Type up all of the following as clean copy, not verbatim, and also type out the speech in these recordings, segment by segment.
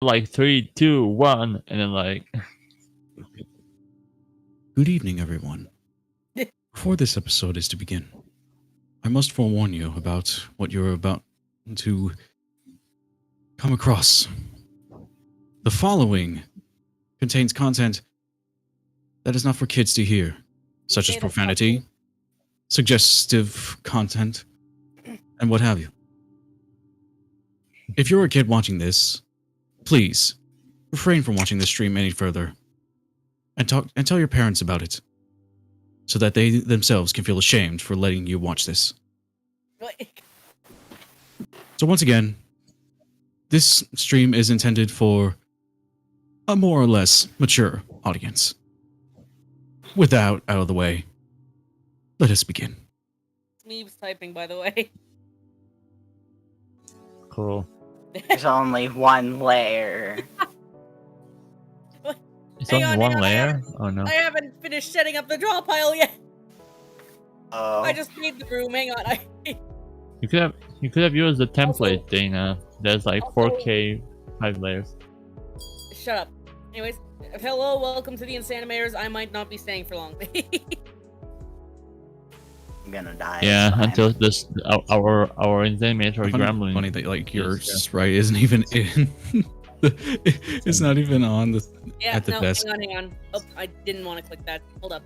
like 3, 2, 1, and then like. Good evening, everyone. Before this episode is to begin, I must forewarn you about what you're about to come across. The following contains content that is not for kids to hear, such as profanity, suggestive content, and what have you. If you're a kid watching this, please refrain from watching this stream any further and tell your parents about it so that they themselves can feel ashamed for letting you watch this. So once again, this stream is intended for a more or less mature audience. With that out of the way, let us begin. Meeb's typing, by the way. Cool. There's only one layer. It's Hang on on, one hang on, layer? Oh no. I haven't finished setting up the draw pile yet. Oh. I just made the room. Hang on. You could have used the template thing. There's like 4K 5 layers. Shut up. Anyways, hello, welcome to the Insanimators. I might not be staying for long. I'm gonna die. Yeah, until this our Insanimator gremlin. Funny that like your sprite isn't even in. It's not even on the at the best. Hang on. Oh, I didn't want to click that. Hold up.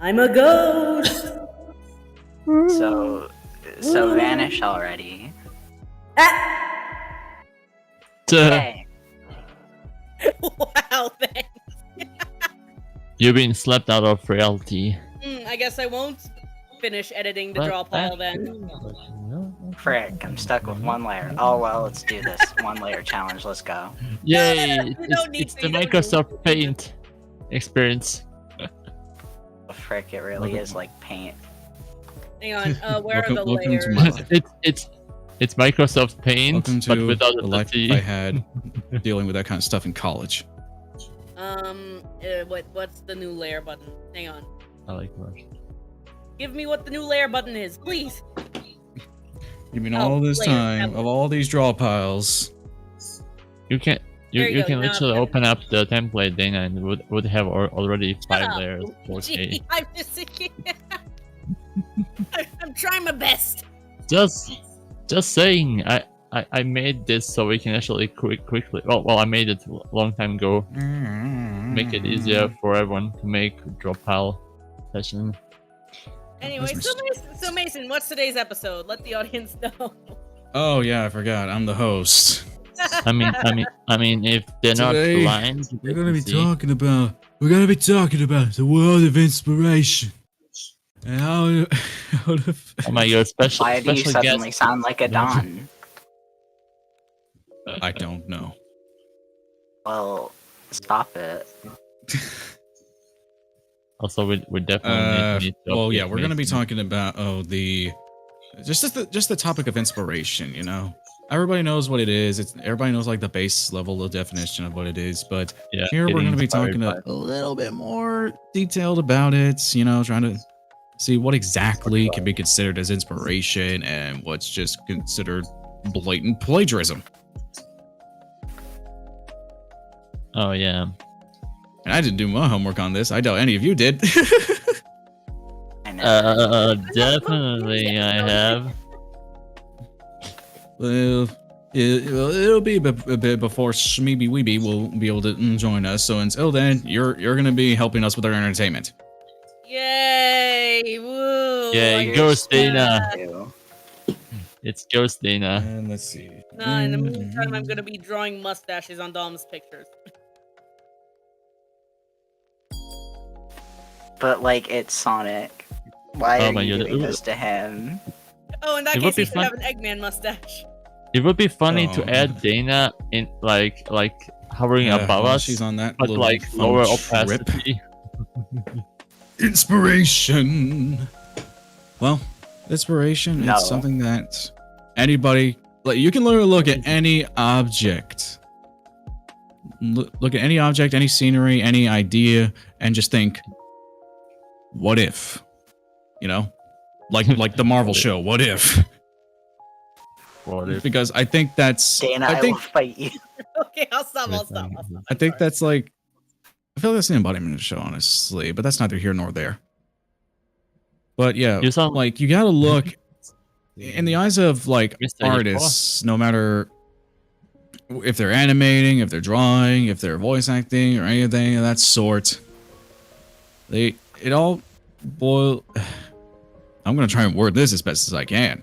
I'm a ghost. So vanish already. Hey. Wow, thanks. You've been slept out of reality. I guess I won't finish editing the draw pile then. Frick, I'm stuck with one layer. Oh well, let's do this. One layer challenge, let's go. Yay! It's the Microsoft Paint experience. Frick, it really is like paint. Hang on, where are the layers? It's Microsoft Paint, Welcome to but without the the life T. I had dealing with that kind of stuff in college. What's the new layer button? Hang on. I like Rush. Give me what the new layer button is, please. You mean all this layer, time template. of all these draw piles? You can There you you go, can now literally I've open up the template thing and would have already 5 layers. 4K. Gee, I'm just I'm trying my best. Just saying, I made this so we can actually quickly. Well, I made it a long time ago. Make it easier for everyone to make drop pile session. Anyway, so Mason, what's today's episode? Let the audience know. Oh yeah, I forgot. I'm the host. I mean, if they're not Today, blind, we're gonna be talking about the world of inspiration and how to. Oh my god, Why do you special suddenly guest. sound like a Don? I don't know. Well, stop it. Also, we definitely need to Well, yeah, update we're gonna be Mason. talking about just the topic of inspiration. You know, everybody knows what it is. Everybody knows like the base level of definition of what it is. But Yeah, here we're getting gonna be inspired talking by- a little bit more detailed about it. You know, trying to see what exactly can be considered as inspiration and what's just considered blatant plagiarism. Oh yeah. And I didn't do my homework on this. I doubt any of you did. I know. Definitely I have. Well, it'll be a bit before Shmeeby Weeby will be able to join us. So until then, you're gonna be helping us with our entertainment. Yay! Woo! Yay, I Ghost did Dana. that. It's Ghost Dana. And let's see. Nah, in the meantime, I'm gonna be drawing mustaches on Dom's pictures. But like, it's Sonic. Why Oh are my you god. doing this to him? Oh, in that It case, would be he should fun- have an Eggman mustache. It would be funny Oh. to add Dana in like hovering above while us, she's on that but little like fun lower trip. opacity. Inspiration. Well, inspiration No. is something that anybody like. You can literally look at any object. Look at any object, any scenery, any idea, and just think, what if? You know? Like the Marvel show, what if? What if because I think that's Dana, I I think will fight you. Okay, I'll stop. I'll stop. I think that's like I feel like that's the embodiment of the show, honestly, but that's neither here nor there. But yeah, You sound like you gotta look in the eyes of like Mr. artists, no matter if they're animating, if they're drawing, if they're voice acting or anything of that sort. It all boil. I'm gonna try and word this as best as I can.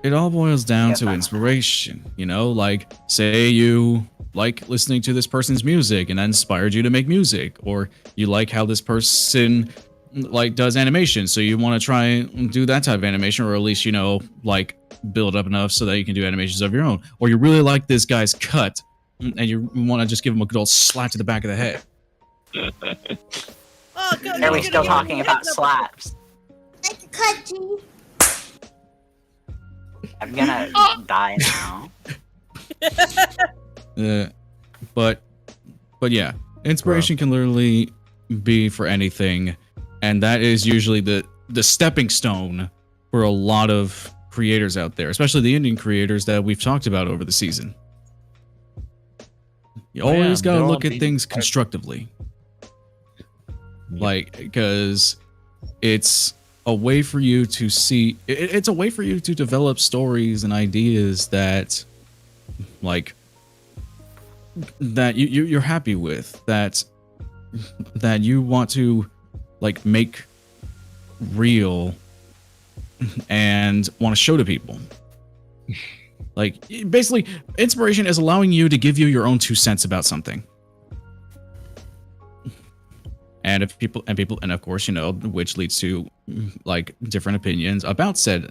It all boils down to inspiration, you know, like say you like listening to this person's music and that inspired you to make music, or you like how this person like does animation, so you want to try and do that type of animation, or at least, you know, like build up enough so that you can do animations of your own. Or you really like this guy's cut and you want to just give him a good old slap to the back of the head. Oh, good. Are we still talking about slaps? Like a country. I'm gonna die now. But yeah, inspiration can literally be for anything, and that is usually the stepping stone for a lot of creators out there, especially the Indian creators that we've talked about over the season. You always gotta look at things constructively, like, because it's a way for you to see. It's a way for you to develop stories and ideas that, like, that you're happy with, that you want to like make real and want to show to people. Like, basically, inspiration is allowing you to give you your own 2 cents about something. And if people and of course, you know, which leads to like different opinions about said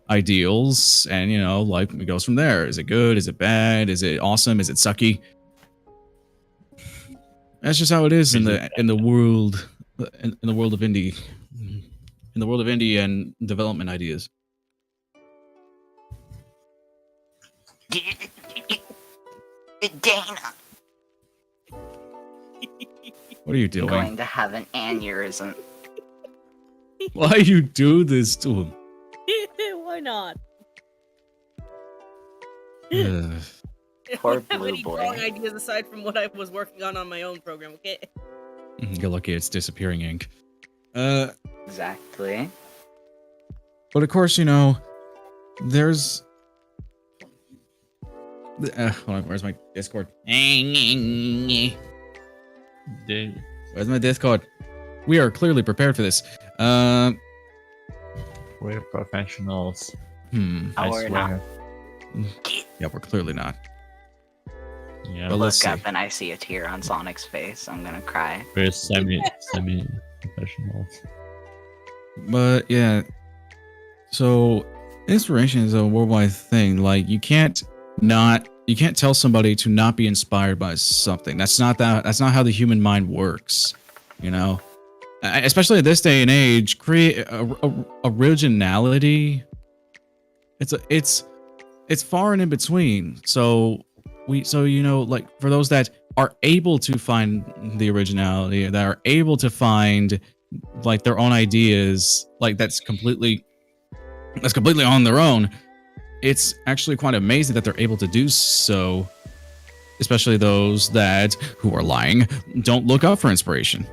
ideals, and you know, like it goes from there. Is it good? Is it bad? Is it awesome? Is it sucky? That's just how it is in the world in the world of indie and development ideas. Dana, What are you I'm doing? going to have an aneurysm. Why you do this to him? Why not? Poor I don't have blue any boy. drawing ideas aside from what I was working on my own program. Okay. You're lucky it's disappearing ink. Exactly. But of course, you know, there's. Hold on, where's my Discord? Dude. Where's my Discord? We are clearly prepared for this. We're professionals. I we're swear. Yeah, we're clearly not. Yeah, But let's Look see. up and I see a tear on Sonic's face. I'm gonna cry. we're semi professionals. But yeah, so inspiration is a worldwide thing. Like you can't tell somebody to not be inspired by something. That's not how the human mind works. You know, especially at this day and age, create originality. It's far and in between. So you know, like for those that are able to find the originality, that are able to find like their own ideas, like that's completely on their own, it's actually quite amazing that they're able to do so, especially those who are lying don't look up for inspiration.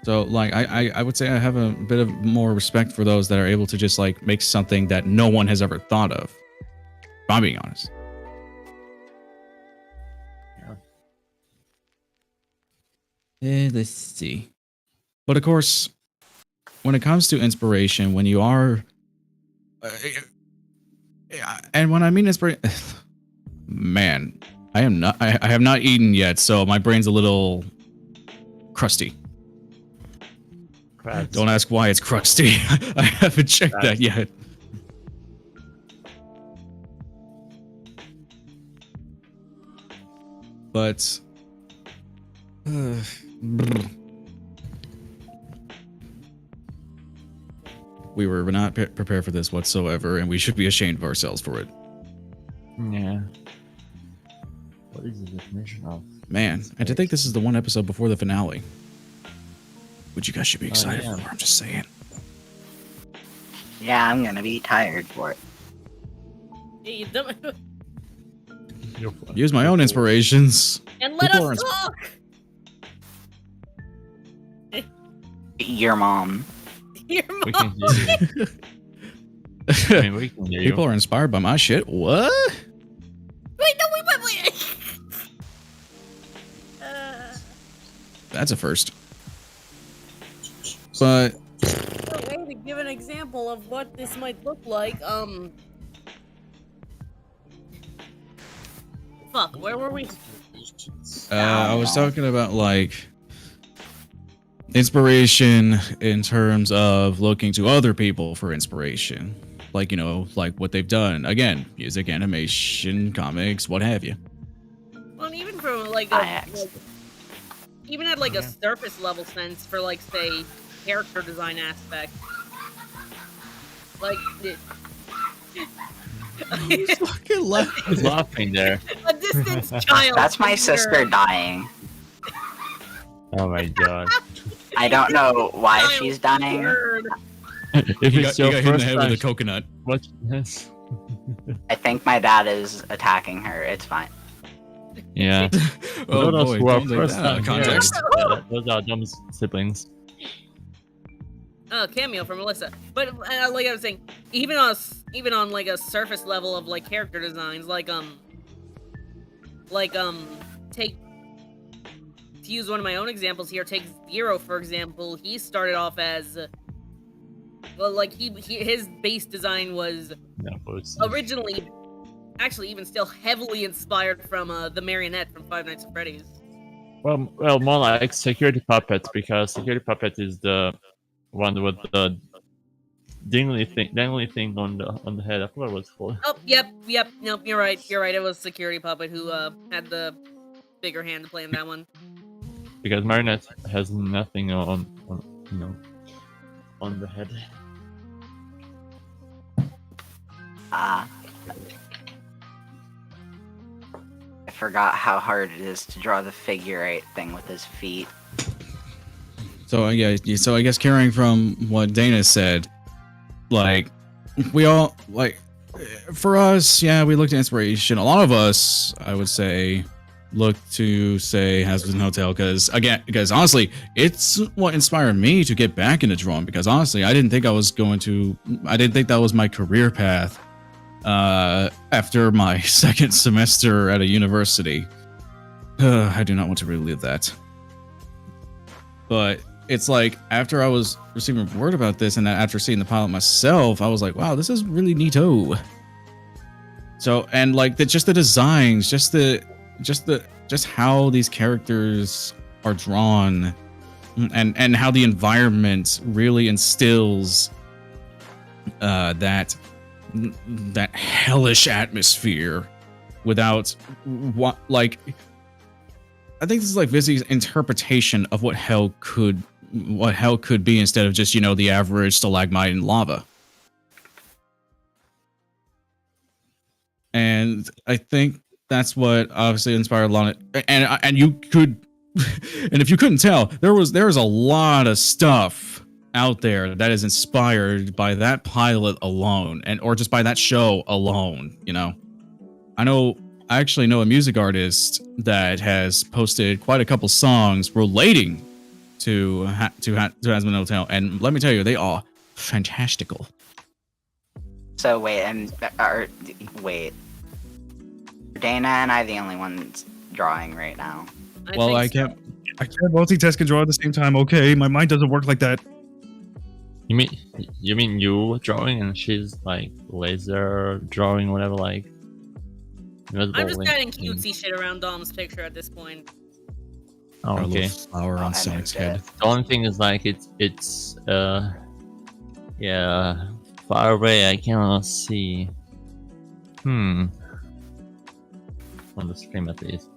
So like I would say I have a bit of more respect for those that are able to just like make something that no one has ever thought of, if I'm being honest. Let's see. But of course, when it comes to inspiration, when you are, and when I mean inspiration, man, I have not eaten yet, so my brain's a little crusty. Crabs. Don't ask why it's crusty. I haven't checked that yet. But we were not prepared for this whatsoever, and we should be ashamed of ourselves for it. Yeah. What is the definition of? Man, and to think this is the one episode before the finale. which you guys should be excited yeah. for. I'm just saying. Yeah, I'm gonna be tired for it. Hey, you dumb- Use my own inspirations. and let People us are talk. Your mom. Your We mom. can hear you. I mean, we can hear you. People are inspired by my shit. What? Wait, no, wait. That's a first. But A way to give an example of what this might look like, fuck, where were we? I was talking about like inspiration in terms of looking to other people for inspiration. Like, you know, like what they've done. Again, music, animation, comics, what have you. Well, even from like even at like a surface level sense for like say character design aspect. Like Fucking Who's laughing there? a distant child. That's my figure. sister dying. Oh my god. I don't know why Child she's dying. word. If it's your you got hit in the first head with time a coconut. watching this. I think my dad is attacking her. It's fine. Yeah. Oh Those boy, who are don't take first that out of time context. hearers, yeah, those are dumb siblings. Oh, cameo from Melissa. But like I was saying, even on like a surface level of like character designs, take to use one of my own examples here. Take Zero for example. He started off as well, like his base design was Yeah, but originally, actually even still heavily inspired from the marionette from Five Nights at Freddy's. well, more like Security Puppet, because Security Puppet is the one with the dangly thing on the head. I forgot what it's called. Oh, yep. Nope, you're right. It was Security Puppet who had the bigger hand to play in that one. Because Marionette has nothing on you know on the head. I forgot how hard it is to draw the figure 8 thing with his feet. So I guess carrying from what Dana said, like we all like for us, yeah, we looked at inspiration. A lot of us, I would say, look to say Hazbin Hotel because honestly, it's what inspired me to get back into drawing. Because honestly, I didn't think that was my career path. After my second semester at a university, I do not want to relive that. But it's like after I was receiving word about this, and after seeing the pilot myself, I was like, "Wow, this is really neato." So, and like just the designs, just how these characters are drawn, and how the environment really instills that hellish atmosphere without what like. I think this is like Vizzy's interpretation of what hell could be instead of just, you know, the average stalagmite and lava. And I think that's what obviously inspired a lot of, and you could, and if you couldn't tell, there's a lot of stuff out there that is inspired by that pilot alone, or just by that show alone, you know. I actually know a music artist that has posted quite a couple songs relating to Hazbin Hotel, and let me tell you, they are fantastical. So wait, wait. Dana and I the only ones drawing right now. I can't multitask and draw at the same time. Okay, my mind doesn't work like that. You mean you drawing and she's like laser drawing, whatever, like. I'm just adding cutesy shit around Dom's picture at this point. Oh, Our okay. little flower on Sonic's head. The only thing is like it's yeah, far away. I cannot see. On the stream at least.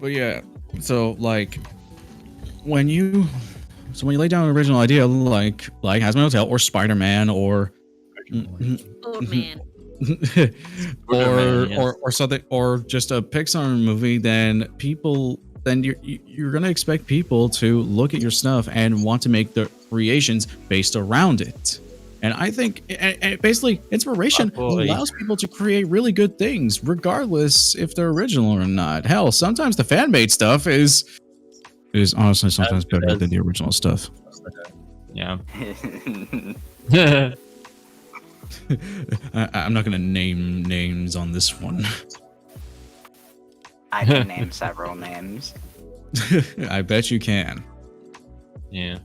But yeah, so like when you lay down an original idea like Hazbin Hotel or Spider-Man or Oh man. or something, or just a Pixar movie, then people then you're gonna expect people to look at your stuff and want to make their creations based around it. And I think, and basically, inspiration allows people to create really good things, regardless if they're original or not. Hell, sometimes the fan-made stuff is honestly sometimes better than the original stuff. Yeah. I'm not gonna name names on this one. I can name several names. I bet you can. Yeah.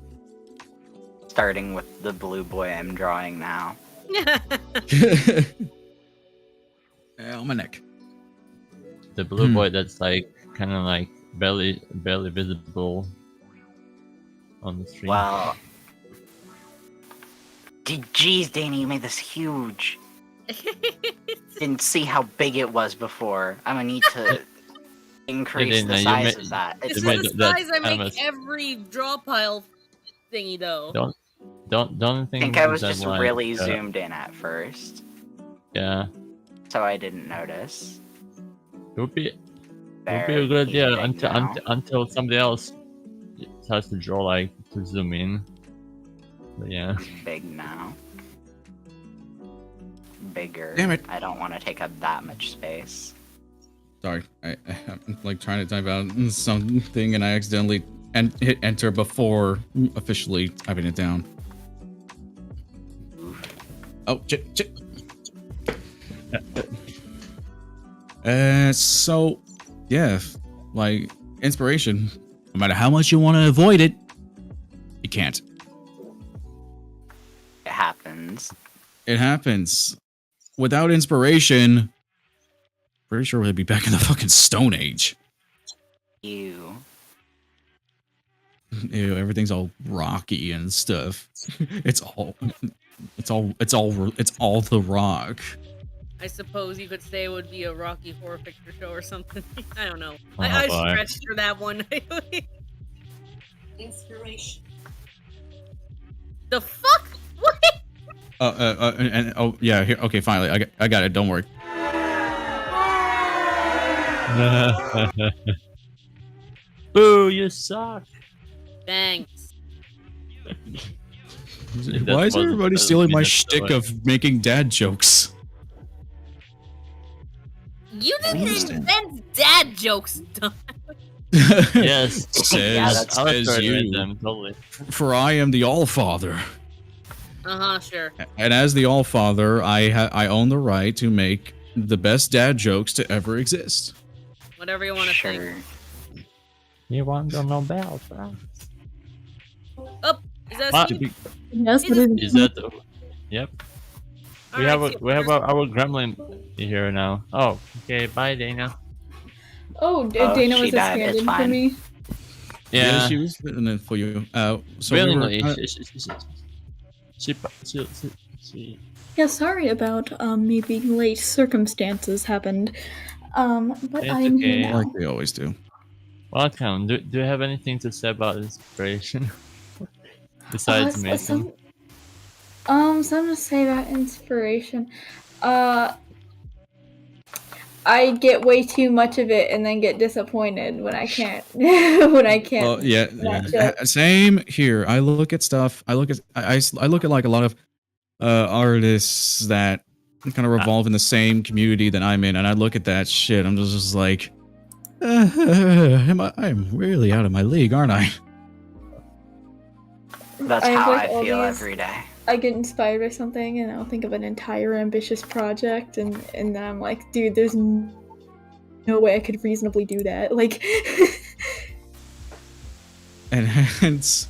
Starting with the blue boy I'm drawing now. Almanac. The blue boy that's like kind of like barely visible on the stream. Well, geez, Danny, you made this huge. Didn't see how big it was before. I'm gonna need to increase the size of that. This is the size I make every draw pile thingy though. Don't think I was just really zoomed in at first. Yeah. So I didn't notice. It would be a good idea until somebody else has to draw, like, to zoom in. But yeah. It's big now. Bigger. Damn it. I don't want to take up that much space. Sorry, I'm like trying to type out something and I accidentally hit enter before officially typing it down. Oh, shit. So, yeah, like, inspiration, no matter how much you want to avoid it, you can't. It happens. It happens. Without inspiration, pretty sure we'd be back in the fucking Stone Age. Ew. Ew, everything's all rocky and stuff. It's all the rock. I suppose you could say it would be a Rocky Horror Picture Show or something. I don't know. I stretched for that one. Inspiration. The fuck? What? Oh yeah, here. Okay, finally, I got it. Don't worry. Boo! You suck. Thanks. Why is everybody stealing my shtick of making dad jokes? You didn't invent dad jokes, Don. Yes. says you. Them, totally. For I am the All-Father. Sure. And as the All-Father, I own the right to make the best dad jokes to ever exist. Whatever you want to think. You want the Nobel Prize? Oh, is that Steve? Yes, Is that? Yep. All We right, have our gremlin here now. Oh, okay. Bye, Dana. Oh, Dana was a died. stand-in for me. Yeah, she was fitting it for you. So Willingly. She. Yeah, sorry about me being late. Circumstances happened. But It's I'm okay. here now. like they always do. Welcome. Do you have anything to say about inspiration? Besides making? Something to say about inspiration. I get way too much of it and then get disappointed when I can't. when I can't. Well, yeah. Same here. I look at stuff. I look at like a lot of artists that kind of revolve in the same community that I'm in, and I look at that shit. I'm just like, I'm really out of my league, aren't I? That's how I feel every day. I get inspired by something and I'll think of an entire ambitious project and then I'm like, dude, there's no way I could reasonably do that. Like, and hence,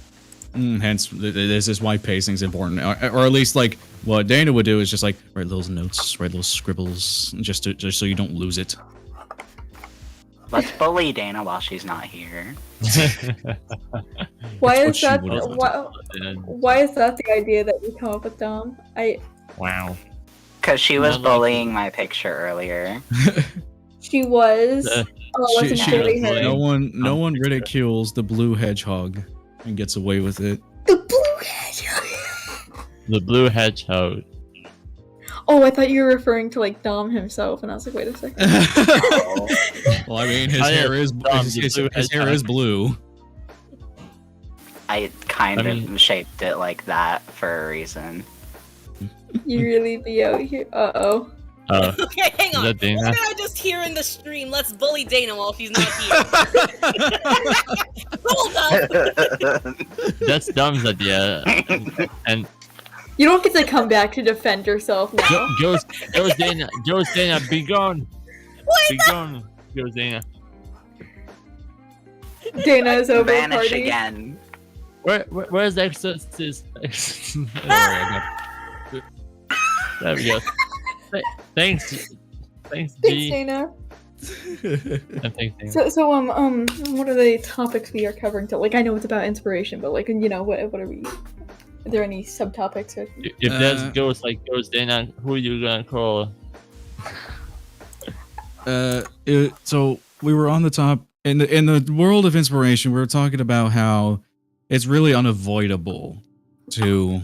this is why pacing's important, or at least like what Dana would do is just like write little notes, write little scribbles, just so you don't lose it. Let's bully Dana while she's not here. Why is that the idea that you come up with, Dom? Wow. Because she was bullying my picture earlier. She was. No one ridicules the blue hedgehog and gets away with it. The blue hedgehog. The blue hedgehog. Oh, I thought you were referring to like Dom himself, and I was like, wait a second. Well, I mean, his Oh, yeah, hair is Dom, his, the his, blue his hair hedgehog. is blue. I kind I of mean- shaped it like that for a reason. You really be out here. Uh-oh. Okay, hang Is on. that Dana? What did I just hear in the stream? Let's bully Dana while she's not here. Hold up! That's Dom's idea. And You don't get to come back to defend yourself now. Joe's Dana, be gone. Be gone, Joe's Dana. Dana is over Vanish party. again. Where's the exorcist? There we go. Thanks. Thanks, Thanks, G. Dana. And thanks, Dana. So, what are the topics we are covering? Like, I know it's about inspiration, but like, what are we? Are there any subtopics? Or... If there's ghosts like Ghost Dana, who are you gonna call? So we were on the top in the world of inspiration. We were talking about how it's really unavoidable to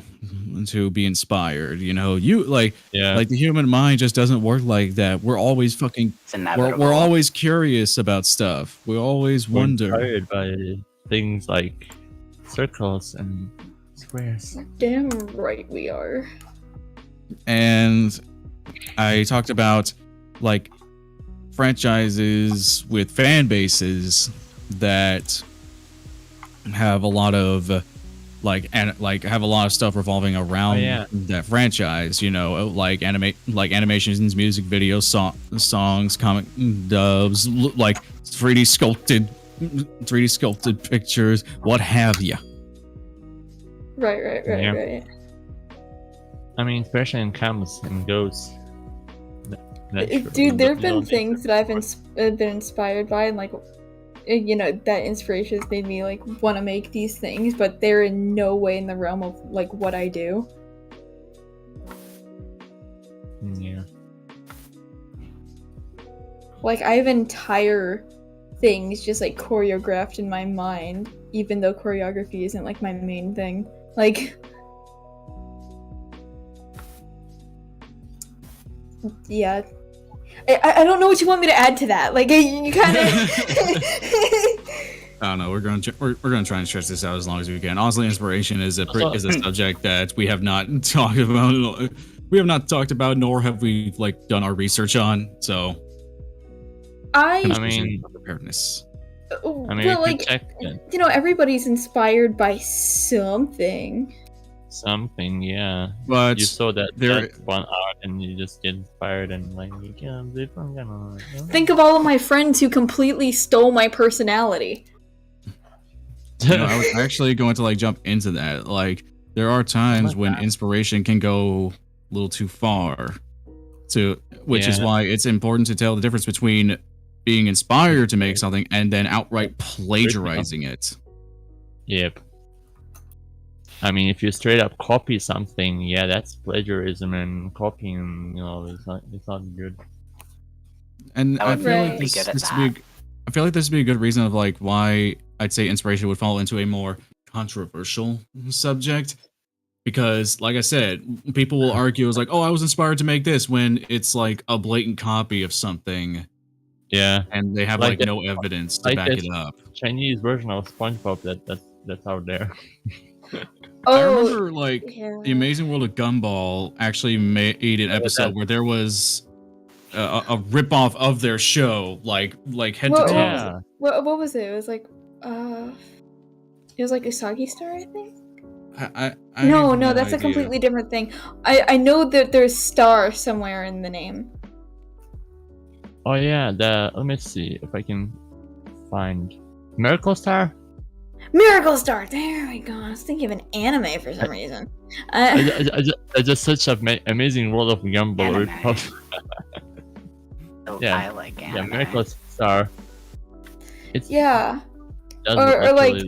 be inspired. You know, like the human mind just doesn't work like that. We're always fucking. It's inevitable. We're always curious about stuff. We always wonder. Inspired by things like circles and squares. Damn right we are. And I talked about like franchises with fan bases that have a lot of have a lot of stuff revolving around that franchise, you know, like animations, music videos, songs, comic dubs, like 3D sculpted pictures, what have you. Right. Yeah. I mean, inspiration comes and goes. Dude, there have been things that I've been inspired by, and like, that inspiration has made me like want to make these things, but they're in no way in the realm of like what I do. Yeah. Like, I have entire things just like choreographed in my mind, even though choreography isn't like my main thing. Like, yeah. I don't know what you want me to add to that. Like, you kind of. I don't know. We're gonna try and stretch this out as long as we can. Honestly, inspiration is a subject that we have not talked about. We have not talked about, nor have we like done our research on. So, I mean, preparedness. I mean, well, we like, could check it. Everybody's inspired by something. Something, yeah. But you saw that there, one art and you just get inspired and like, yeah, I'm gonna. Think of all of my friends who completely stole my personality. I was actually going to like jump into that. Like, there are times when inspiration can go a little too far, which is why it's important to tell the difference between being inspired to make something and then outright plagiarizing it. Yep. I mean, if you straight up copy something, yeah, that's plagiarism, and copying, it's not good. And I feel like this would be a good reason of like why I'd say inspiration would fall into a more controversial subject, because, like I said, people will argue it's like, oh, I was inspired to make this, when it's like a blatant copy of something. Yeah, and they have like no evidence to back it up. Chinese version of SpongeBob that's out there. I remember the Amazing World of Gumball actually made an episode where there was a ripoff of their show, like head to toe. What was it? It was like Usagi Star, I think. No, that's a completely different thing. I know that there's Star somewhere in the name. Oh yeah, let me see if I can find Miracle Star. Miracle Star. There we go. I was thinking of an anime for some reason. I just such an Amazing World of Gumball ripoff. I like anime. Yeah, Miracle Star. It's or like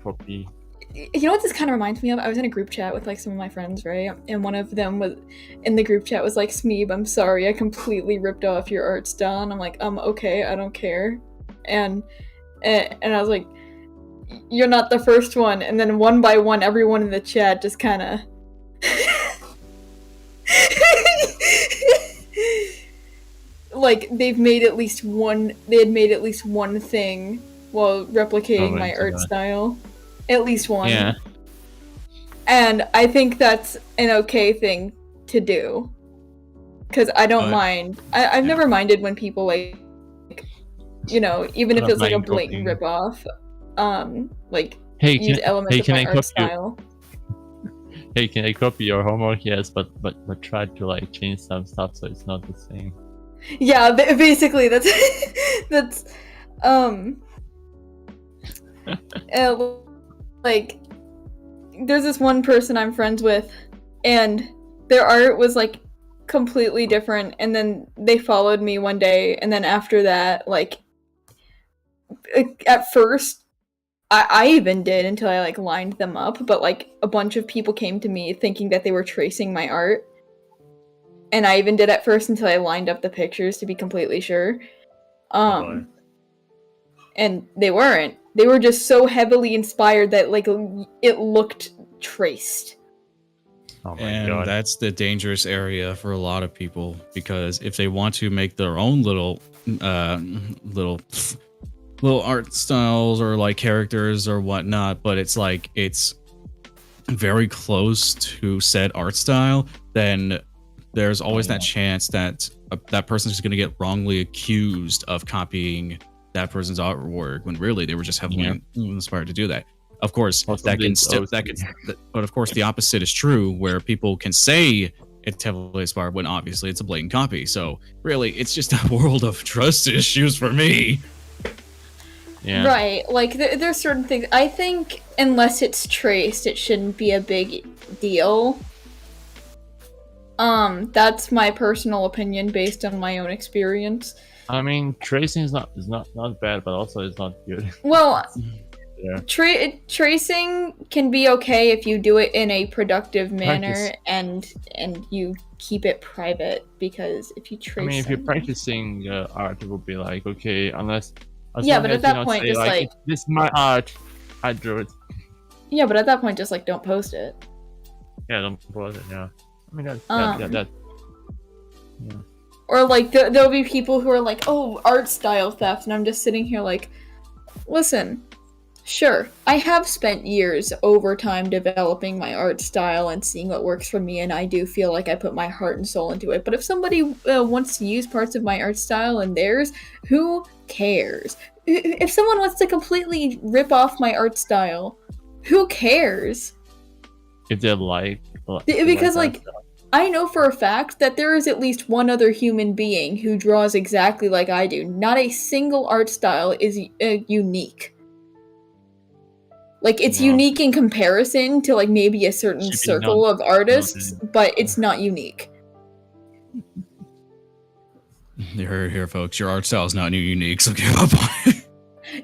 copy. You know what this kind of reminds me of? I was in a group chat with like some of my friends, right? And one of them was in the group chat was like, "Smeeb, I'm sorry, I completely ripped off your art style." I'm like, okay, I don't care. And I was like, "You're not the first one." And then one by one, everyone in the chat just kind of like they've made at least one. They had made at least one thing while replicating my art style, at least one. Yeah. And I think that's an okay thing to do, because I don't mind. I've never minded when people like, you know, even if it's like a blatant ripoff, like use elements of my art style. Hey, can I copy your homework? Yes, but try to like change some stuff so it's not the same. Yeah, basically that's like there's this one person I'm friends with, and their art was like completely different, and then they followed me one day, and then after that, like at first I even did until I like lined them up, but like a bunch of people came to me thinking that they were tracing my art. And I even did at first until I lined up the pictures to be completely sure. And they weren't. They were just so heavily inspired that like it looked traced. Oh my god. That's the dangerous area for a lot of people, because if they want to make their own little art styles or like characters or whatnot, but it's like it's very close to said art style, then there's always that chance that that person is going to get wrongly accused of copying that person's artwork when really they were just heavily inspired to do that. Of course, but of course the opposite is true, where people can say it's heavily inspired when obviously it's a blatant copy. So really, it's just a world of trust issues for me. Yeah. Right, like there's certain things. I think unless it's traced, it shouldn't be a big deal. That's my personal opinion based on my own experience. I mean, tracing is not bad, but also it's not good. Well, yeah. Tracing can be okay if you do it in a productive manner and you keep it private, because if you trace, I mean, if you're practicing art, it would be like, okay, unless yeah, but at that point, just like this is my art, I drew it. Yeah, but at that point, just like don't post it. Yeah, don't post it. Yeah, I mean that. Yeah. Or like there'll be people who are like, oh, art style theft, and I'm just sitting here like, listen, sure, I have spent years over time developing my art style and seeing what works for me, and I do feel like I put my heart and soul into it. But if somebody wants to use parts of my art style and theirs, who cares? If someone wants to completely rip off my art style, who cares? If they like because like I know for a fact that there is at least one other human being who draws exactly like I do. Not a single art style is unique. Like, it's unique in comparison to, like, maybe a certain circle of artists, but it's not unique. You heard it here, folks. Your art style is not unique, so give up on it.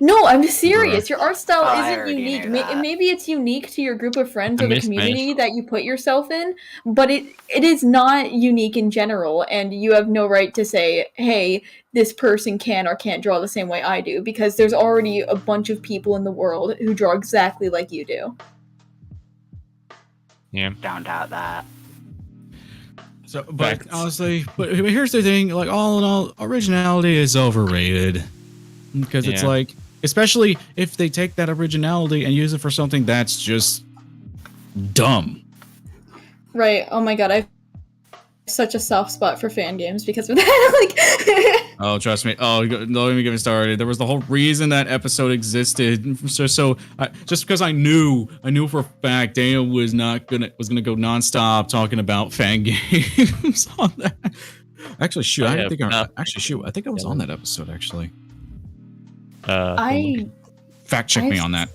No, I'm serious. Your art style isn't unique. Maybe it's unique to your group of friends or the community that you put yourself in, but it is not unique in general, and you have no right to say, hey, this person can or can't draw the same way I do, because there's already a bunch of people in the world who draw exactly like you do. Yeah. Don't doubt that. So, but honestly, but here's the thing, like, all in all, originality is overrated. Because it's like, especially if they take that originality and use it for something that's just dumb. Right. Oh my god, I have such a soft spot for fan games because of that. Like, oh, trust me. Oh, don't even get me started. There was the whole reason that episode existed. So just because I knew for a fact Dana was gonna go nonstop talking about fan games on that. Actually, shoot, I think I was on that episode actually. Fact check me on that.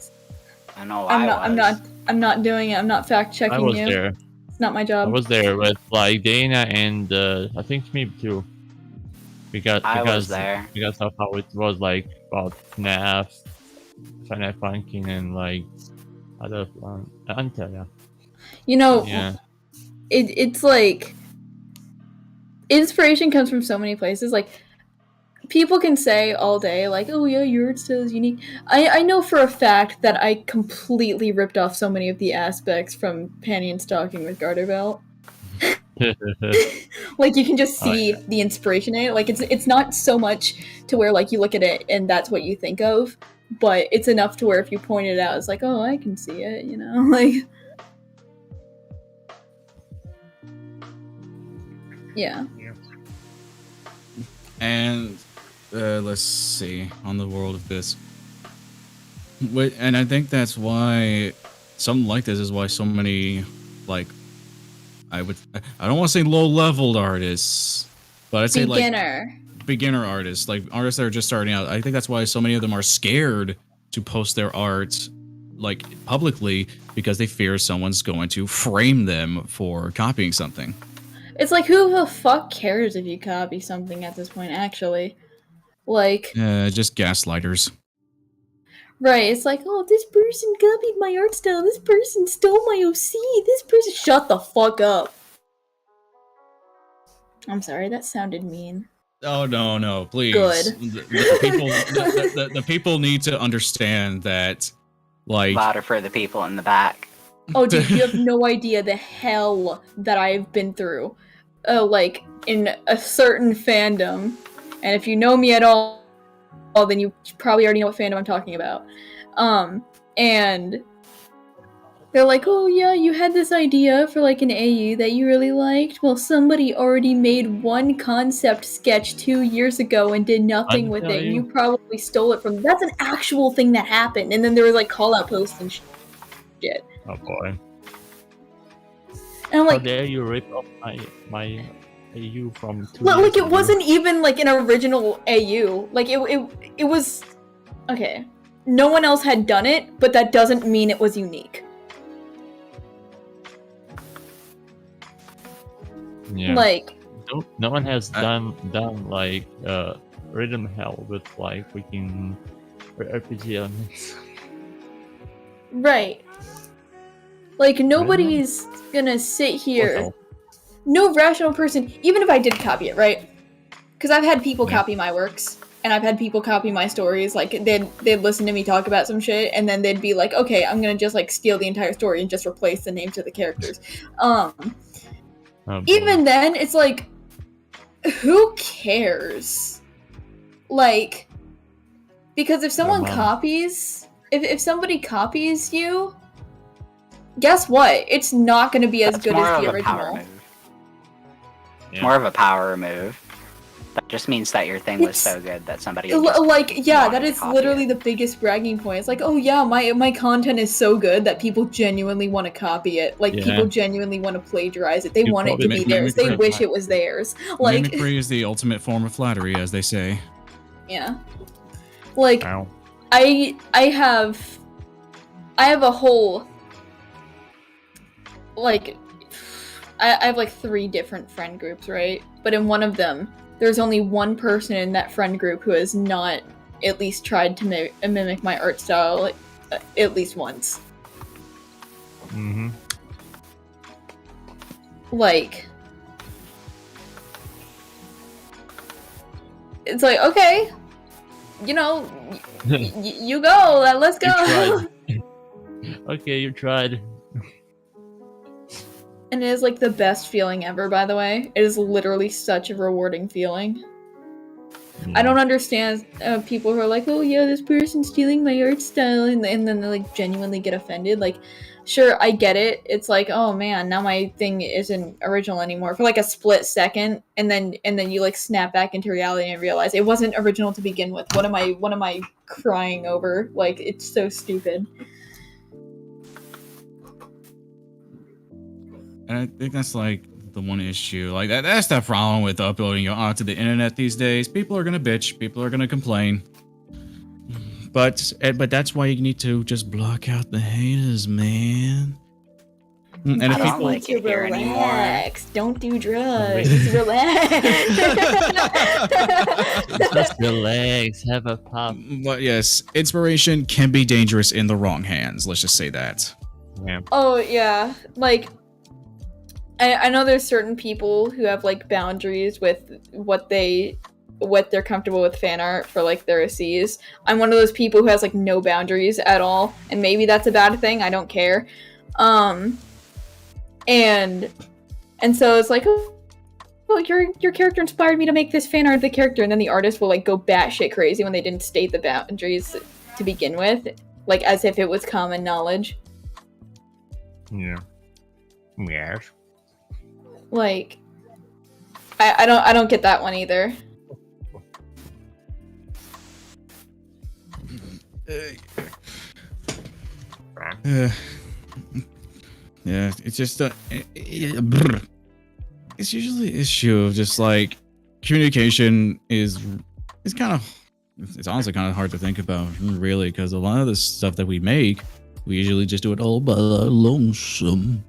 I know. I'm not doing it. I'm not fact checking you. I was there. It's not my job. I was there with like Dana and I think me too. Because of how it was like about FNAF, Final Funkin' and like other Anta, You know, it's like inspiration comes from so many places. Like, people can say all day, like, oh yeah, your art style is unique. I know for a fact that I completely ripped off so many of the aspects from Panty and Stalking with Garter Belt. Like you can just Oh, see yeah. the inspiration in it. Like it's not so much to where like you look at it and that's what you think of, but it's enough to where if you point it out, it's like, oh, I can see it, you know, like. Yeah. And let's see, on the world of this. And I think that's why something like this is why so many, like, I don't want to say low-leveled artists, but I'd say beginner artists, like artists that are just starting out. I think that's why so many of them are scared to post their art, like, publicly, because they fear someone's going to frame them for copying something. It's like, who the fuck cares if you copy something at this point, actually? Like... just gaslighters. Right, it's like, oh, this person copied my art style, this person stole my OC, this person... Shut the fuck up. I'm sorry, that sounded mean. Oh, no, please. Good. The people need to understand that, like... Louder for the people in the back. Oh, dude, you have no idea the hell that I've been through. Like, in a certain fandom, and if you know me at all, then you probably already know what fandom I'm talking about. And they're like, oh yeah, you had this idea for like an AU that you really liked. Well, somebody already made one concept sketch 2 years ago and did nothing with it. And you probably stole it from... That's an actual thing that happened. And then there was like call-out posts and shit. Oh boy. And I'm like, how dare you rip off my AU from 2 like years it ago? wasn't even like an original AU. Like it was... Okay. No one else had done it, but that doesn't mean it was unique. Yeah. Like... No one has done like rhythm hell with like freaking RPG elements. Right. Like, nobody's gonna sit here... No rational person, even if I did copy it, right? Because I've had people copy my works, and I've had people copy my stories. Like, they'd listen to me talk about some shit, and then they'd be like, okay, I'm gonna just, like, steal the entire story and just replace the names of the characters. Even then, it's like, who cares? Like, because if someone copies... If somebody copies you... Guess what? It's not going to be as good as the original. Yeah. More of a power move. That just means that your thing was so good that somebody like, yeah, that is literally the biggest bragging point. It's like, oh yeah, my content is so good that people genuinely want to copy it. Like, people genuinely want to plagiarize it. They want it to be theirs. They wish it was theirs. Like, mimicry is the ultimate form of flattery, as they say. Yeah. Like, I have a whole... Like, I have like 3 different friend groups, right? But in one of them, there's only one person in that friend group who has not at least tried to mimic my art style, like, at least once. Mm-hmm. Like, it's like, okay, you know, you go, let's go. Okay, you tried. And it is like the best feeling ever, by the way. It is literally such a rewarding feeling. I don't understand people who are like, oh yeah, this person's stealing my art style, and then they like genuinely get offended. Like, sure, I get it. It's like, oh man, now my thing isn't original anymore for like a split second, and then you like snap back into reality and realize it wasn't original to begin with. What am I crying over? Like, it's so stupid. And I think that's like the one issue. Like that's the problem with uploading onto the internet these days. People are gonna bitch. People are gonna complain. But that's why you need to just block out the haters, man. And I don't like it here anymore. Don't do drugs. Relax. Just relax. Have a pop. But yes, inspiration can be dangerous in the wrong hands. Let's just say that. Yeah. Oh yeah, like. I know there's certain people who have like boundaries with what they're comfortable with fan art for like their OCs. I'm one of those people who has like no boundaries at all, and maybe that's a bad thing. I don't care. And And so it's like, oh, well, your character inspired me to make this fan art of the character, and then the artist will like go batshit crazy when they didn't state the boundaries to begin with, like as if it was common knowledge. Yeah. Yes. Like, I don't get that one either. Yeah, it's just it's usually an issue of just like communication is kind of, it's honestly kind of hard to think about, really, because a lot of the stuff that we make, we usually just do it all by our lonesome.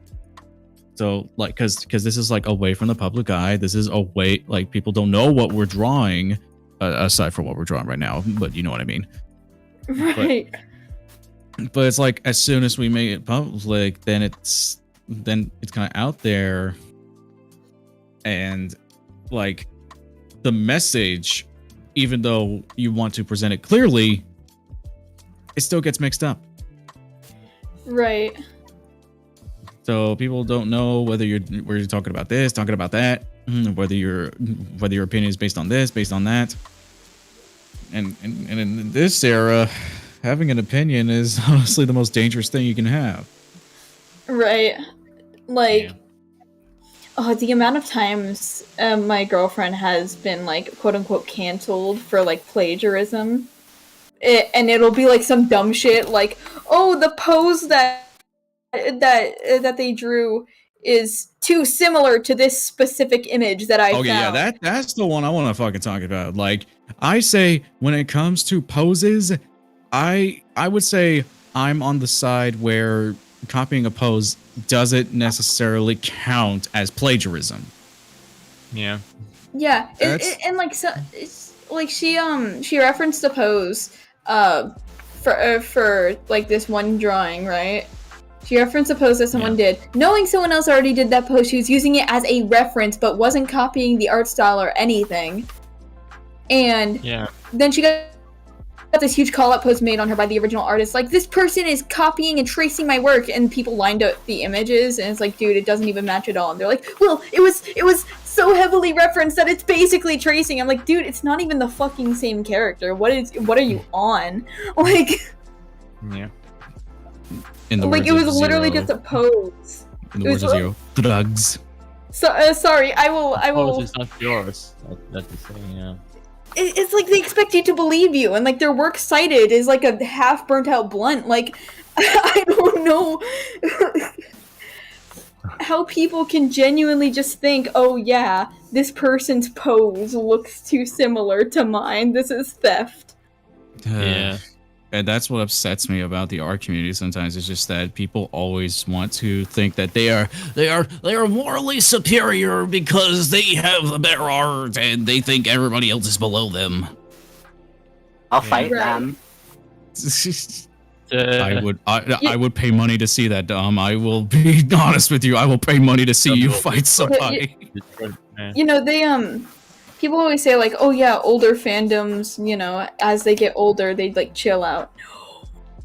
So like, because this is like away from the public eye, this is away, like people don't know what we're drawing, aside from what we're drawing right now, but you know what I mean. Right. But it's like, as soon as we make it public, then it's kind of out there, and like the message, even though you want to present it clearly, it still gets mixed up. Right. So people don't know whether you're talking about this, talking about that, whether your opinion is based on this, based on that. And in this era, having an opinion is honestly the most dangerous thing you can have. Right. Like, Yeah. oh, the amount of times my girlfriend has been like quote unquote canceled for like plagiarism, and it'll be like some dumb shit like, oh, the pose that they drew is too similar to this specific image that I found. Yeah, that's the one I want to fucking talk about. Like, I say, when it comes to poses, I would say I'm on the side where copying a pose doesn't necessarily count as plagiarism. Yeah. Yeah, and like, so it's like she referenced a pose for like this one drawing, right? She referenced a pose that someone did. Knowing someone else already did that pose, she was using it as a reference, but wasn't copying the art style or anything. And then she got this huge call-out post made on her by the original artist, like, this person is copying and tracing my work, and people lined up the images, and it's like, dude, it doesn't even match at all. And they're like, well, it was so heavily referenced that it's basically tracing. I'm like, dude, it's not even the fucking same character. What are you on? Like, Yeah. Like, it was literally just a pose. In the words of Zero, drugs. So, sorry, I will. Pose is not yours. That's the thing, yeah. It's like they expect you to believe you, and like their works cited is like a half burnt out blunt. Like, I don't know how people can genuinely just think, oh yeah, this person's pose looks too similar to mine. This is theft. Yeah. And that's what upsets me about the art community sometimes. It's just that people always want to think that they are morally superior because they have the better art and they think everybody else is below them. I'll fight them. I would pay money to see that, Dom. I will be honest with you. I will pay money to see you fight somebody. You know, they people always say, like, oh yeah, older fandoms, you know, as they get older, they like chill out.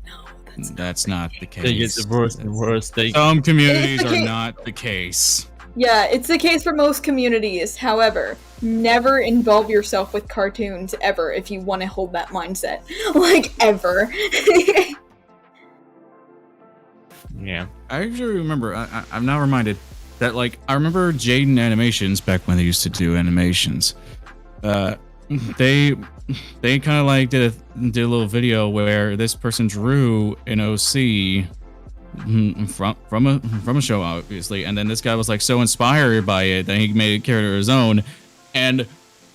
No, that's not the case. They get the worse and worse. Some communities are not the case. Yeah, it's the case for most communities. However, never involve yourself with cartoons ever if you want to hold that mindset. Like, ever. Yeah. I actually remember, I'm now reminded that, like, I remember Jaden Animations back when they used to do animations. They kind of like did a little video where this person drew an OC from a show, obviously, and then this guy was like so inspired by it that he made a character of his own, and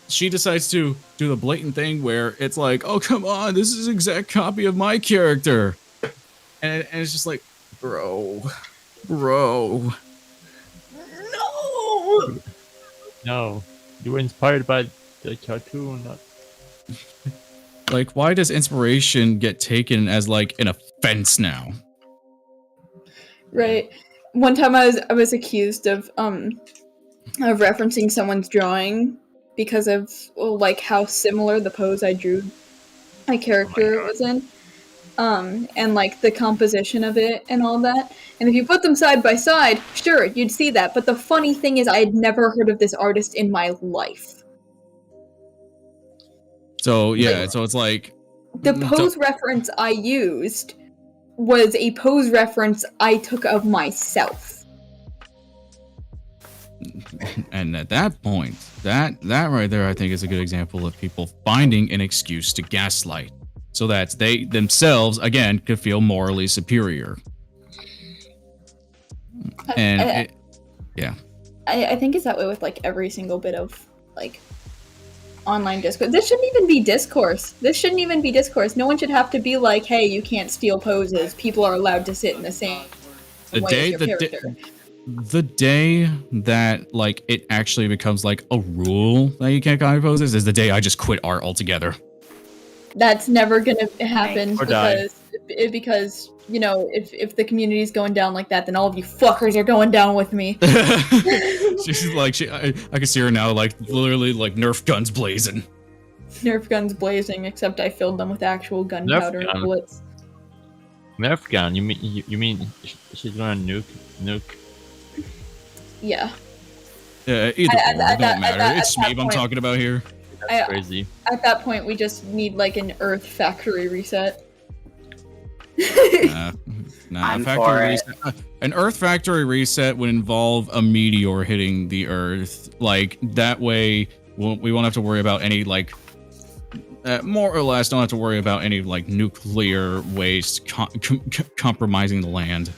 she decides to do the blatant thing where it's like, oh come on, this is an exact copy of my character, and it's just like, bro. No, you were inspired by the cartoon. Not... Like, why does inspiration get taken as like an offense now? Right. One time I was accused of referencing someone's drawing because of like how similar the pose I drew my character was in. and like the composition of it and all that. And if you put them side by side, sure, you'd see that. But the funny thing is, I had never heard of this artist in my life. So yeah, so it's like the pose reference I used was a pose reference I took of myself. And at that point, that right there, I think is a good example of people finding an excuse to gaslight, so that they themselves, again, could feel morally superior. And I think it's that way with like every single bit of like online discourse. This shouldn't even be discourse. No one should have to be like, hey, you can't steal poses. People are allowed to sit in the same way as your character. The day that like it actually becomes like a rule that you can't copy poses is the day I just quit art altogether. That's never gonna happen because you know, if the community's going down like that, then all of you fuckers are going down with me. She's like, I can see her now, like literally like Nerf guns blazing. Nerf guns blazing, except I filled them with actual gunpowder and bullets. Nerf gun? You mean she's gonna nuke? Yeah. Either way, it don't matter. It's Smeeb I'm talking about here. That's crazy. At that point, we just need like an Earth factory reset. An Earth factory reset would involve a meteor hitting the Earth. Like that way, we won't have to worry about any like, more or less, don't have to worry about any like nuclear waste compromising the land.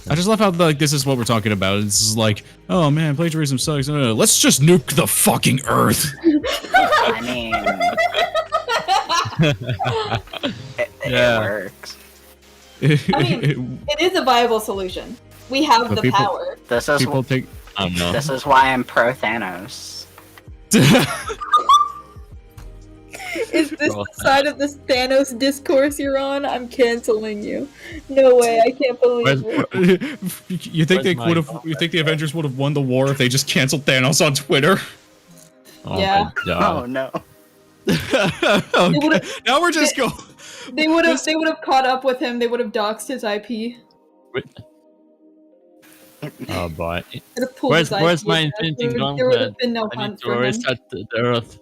I just love how like this is what we're talking about. This is like, oh man, plagiarism sucks. No, let's just nuke the fucking Earth. I mean, it works. I mean, it is a viable solution. We have the power. This is this is why I'm pro Thanos. Is this the side of this Thanos discourse you're on? I'm canceling you. No way, I can't believe it. You think they would have? You think the Avengers would have won the war if they just canceled Thanos on Twitter? Oh yeah. Oh no. Okay. Now we're just going. They would have caught up with him. They would have doxed his IP. Oh boy. Where's my Infinity Gauntlet? There would have been no I hunt need to for him. reset the Earth.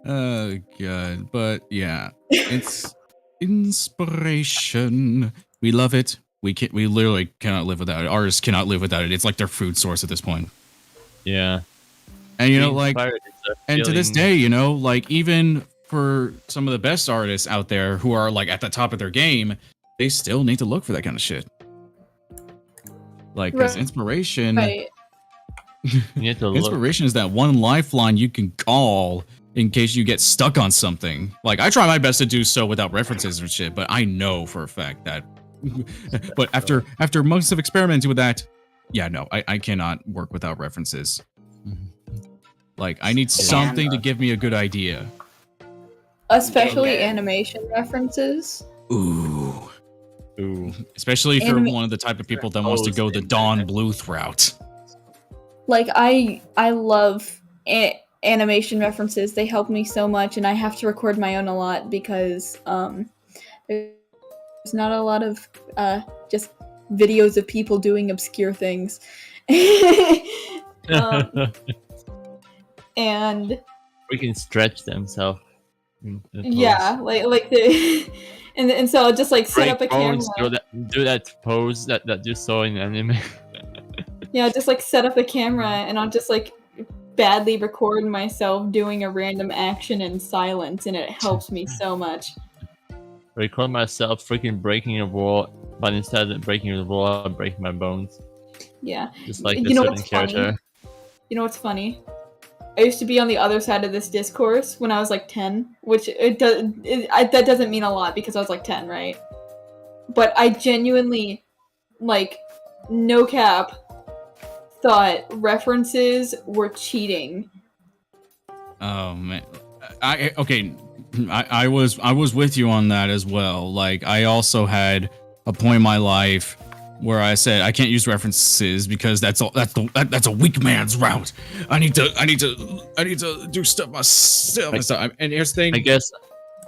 Oh god, but yeah, it's inspiration. We love it. We literally cannot live without it. Artists cannot live without it. It's like their food source at this point. Yeah. And you know, like, and to this day, you know, like even for some of the best artists out there who are like at the top of their game, they still need to look for that kind of shit. Like, because inspiration, inspiration is that one lifeline you can call in case you get stuck on something. Like, I try my best to do so without references and shit, but I know for a fact that. But after months of experimenting with that, yeah, no, I cannot work without references. Like, I need something to give me a good idea. Especially animation references. Ooh. Especially if you're one of the type of people that wants to go the Dawn Bluth route. Like, I love animation references. They help me so much, and I have to record my own a lot because there's not a lot of just videos of people doing obscure things. And we can stretch themselves. Yeah, like the and so I'll just like set up a camera. Do that pose that you saw in anime. Yeah, just like set up a camera and I'll just like badly record myself doing a random action in silence, and it helps me so much. Record myself freaking breaking a wall, but instead of breaking the wall, I'm breaking my bones. Yeah. Just like the certain character. You know what's funny? I used to be on the other side of this discourse when I was like 10, which that doesn't mean a lot because I was like 10, right? But I genuinely, like, no cap, thought references were cheating. Oh man, I was with you on that as well. Like, I also had a point in my life where I said I can't use references because that's a weak man's route. I need to do stuff myself. And here's the thing.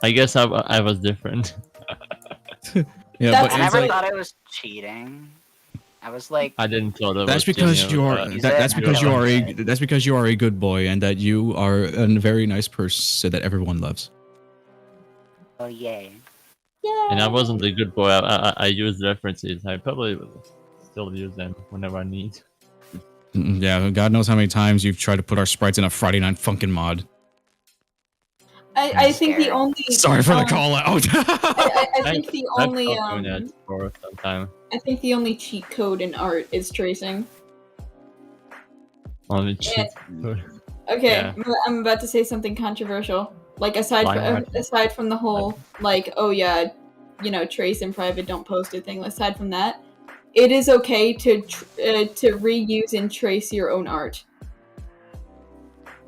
I guess I was different. Yeah, That's- but I it's never like, thought it was cheating. I was like, I didn't thought it that's was because genuine, you are but- that's because you are Yeah. that's because you are a good boy and that you are a very nice person that everyone loves. oh yay. And I wasn't a good boy. I used references. I probably will still use them whenever I need. Yeah, God knows how many times you've tried to put our sprites in a Friday Night Funkin' mod. I think the Scared. only Sorry for the call out. I think the I've only stopped doing that for some time. I think the only cheat code in art is tracing. Only cheat. Okay, Yeah. I'm about to say something controversial. Like aside from the whole like, oh yeah, you know, trace in private, don't post it thing. Aside from that, it is okay to reuse and trace your own art.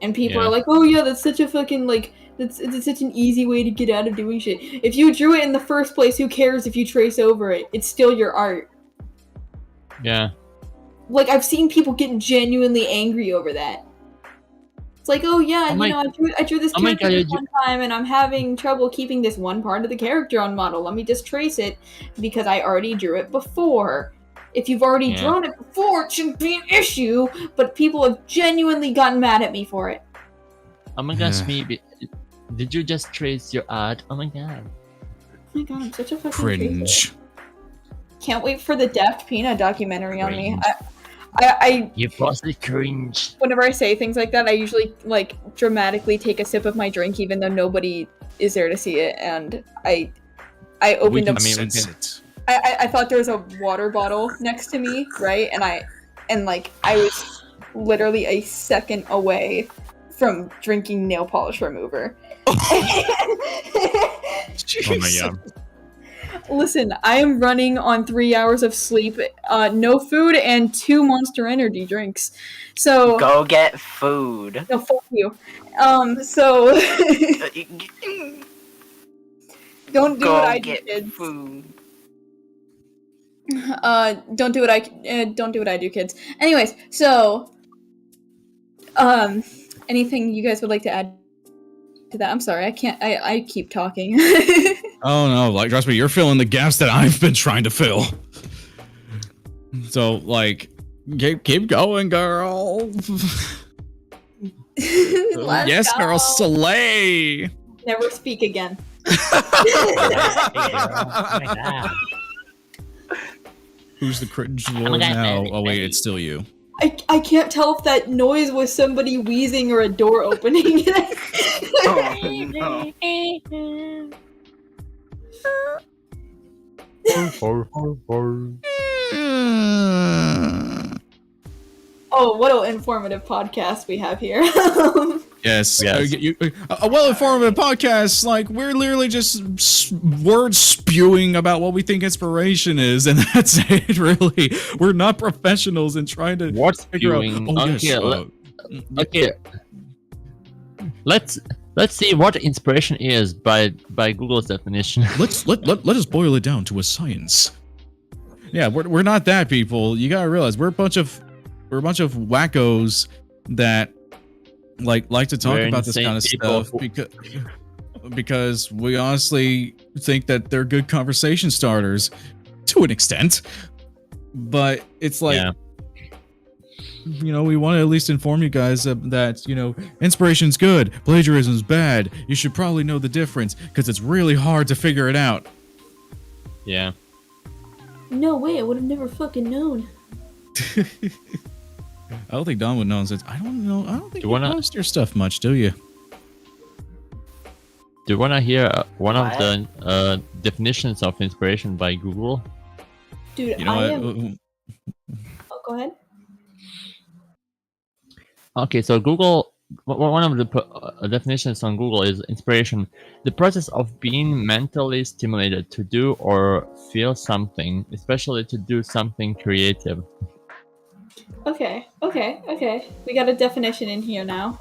And people are like, oh yeah, that's such a fucking like it's such an easy way to get out of doing shit. If you drew it in the first place, who cares if you trace over it? It's still your art. Yeah. Like I've seen people get genuinely angry over that. It's like, oh yeah, I drew this character this one time, and I'm having trouble keeping this one part of the character on model. Let me just trace it because I already drew it before. If you've already drawn it before, it shouldn't be an issue. But people have genuinely gotten mad at me for it. Oh my gosh, maybe. Did you just trace your art? Oh my god. Oh my god, I'm such a fucking Cringe. Can't wait for the Daft Peanut documentary on me. I You possibly cringe. whenever I say things like that, I usually like dramatically take a sip of my drink, even though nobody is there to see it, and I opened up. I thought there was a water bottle next to me, right? And I was literally a second away from drinking nail polish remover. Oh my god. Listen, I am running on 3 hours of sleep, no food, and 2 Monster Energy drinks. So Go get food. no, fuck you. So don't do Go what I do, get kids. food. Don't do what I do, kids. Anyways, so anything you guys would like to add to that? I'm sorry, I can't. I keep talking. Oh no, like trust me, you're filling the gaps that I've been trying to fill. So like, keep going, girl. Yes, go. girl, slay. Never speak again. Who's the cringe lord now? Oh wait, it's still you. I can't tell if that noise was somebody wheezing or a door opening. Oh no. Oh, what an informative podcast we have here. Yes. Yes. A well-informed podcast. Like we're literally just word spewing about what we think inspiration is, and that's it. Really, we're not professionals in trying to figure out. Okay, let's see what inspiration is by Google's definition. Let us boil it down to a science. Yeah, we're not that, people. You gotta realize we're a bunch of wackos that like to talk about this kind of stuff because we honestly think that they're good conversation starters to an extent. But it's like, you know, we want to at least inform you guys that, you know, inspiration's good, plagiarism's bad. You should probably know the difference because it's really hard to figure it out. Yeah. No way, I would have never fucking known. I don't think Don would know. Since I don't know. I don't think you post your stuff much, do you? Do you want to hear one of the definitions of inspiration by Google? Dude, you know Oh, go ahead. Okay, so Google, one of the definitions on Google is inspiration: the process of being mentally stimulated to do or feel something, especially to do something creative. Okay. We got a definition in here now.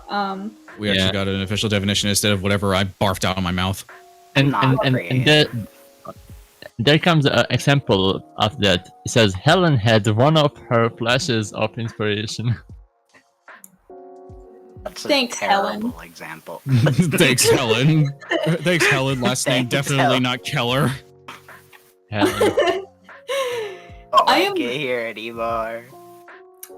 We actually got an official definition instead of whatever I barfed out of my mouth. And there comes an example of that. It says Helen had one of her flashes of inspiration. That's a Thanks, terrible Helen. example. Thanks, Helen. Thanks, Helen. Last name Thanks, definitely Helen. not Keller. Helen. Oh, I I am- can't hear it anymore.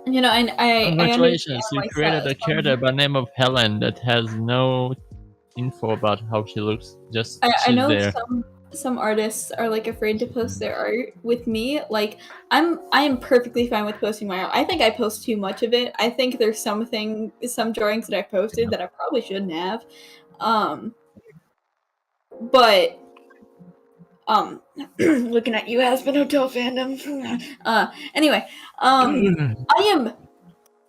You know, and I Congratulations, understand you like created a character by the name of Helen that has no info about how she looks. Just I she's know there. some artists are like afraid to post their art. With me, like I am perfectly fine with posting my art. I think I post too much of it. I think there's some drawings that I posted that I probably shouldn't have. But looking at you, Aspen Hotel fandom. Anyway, I am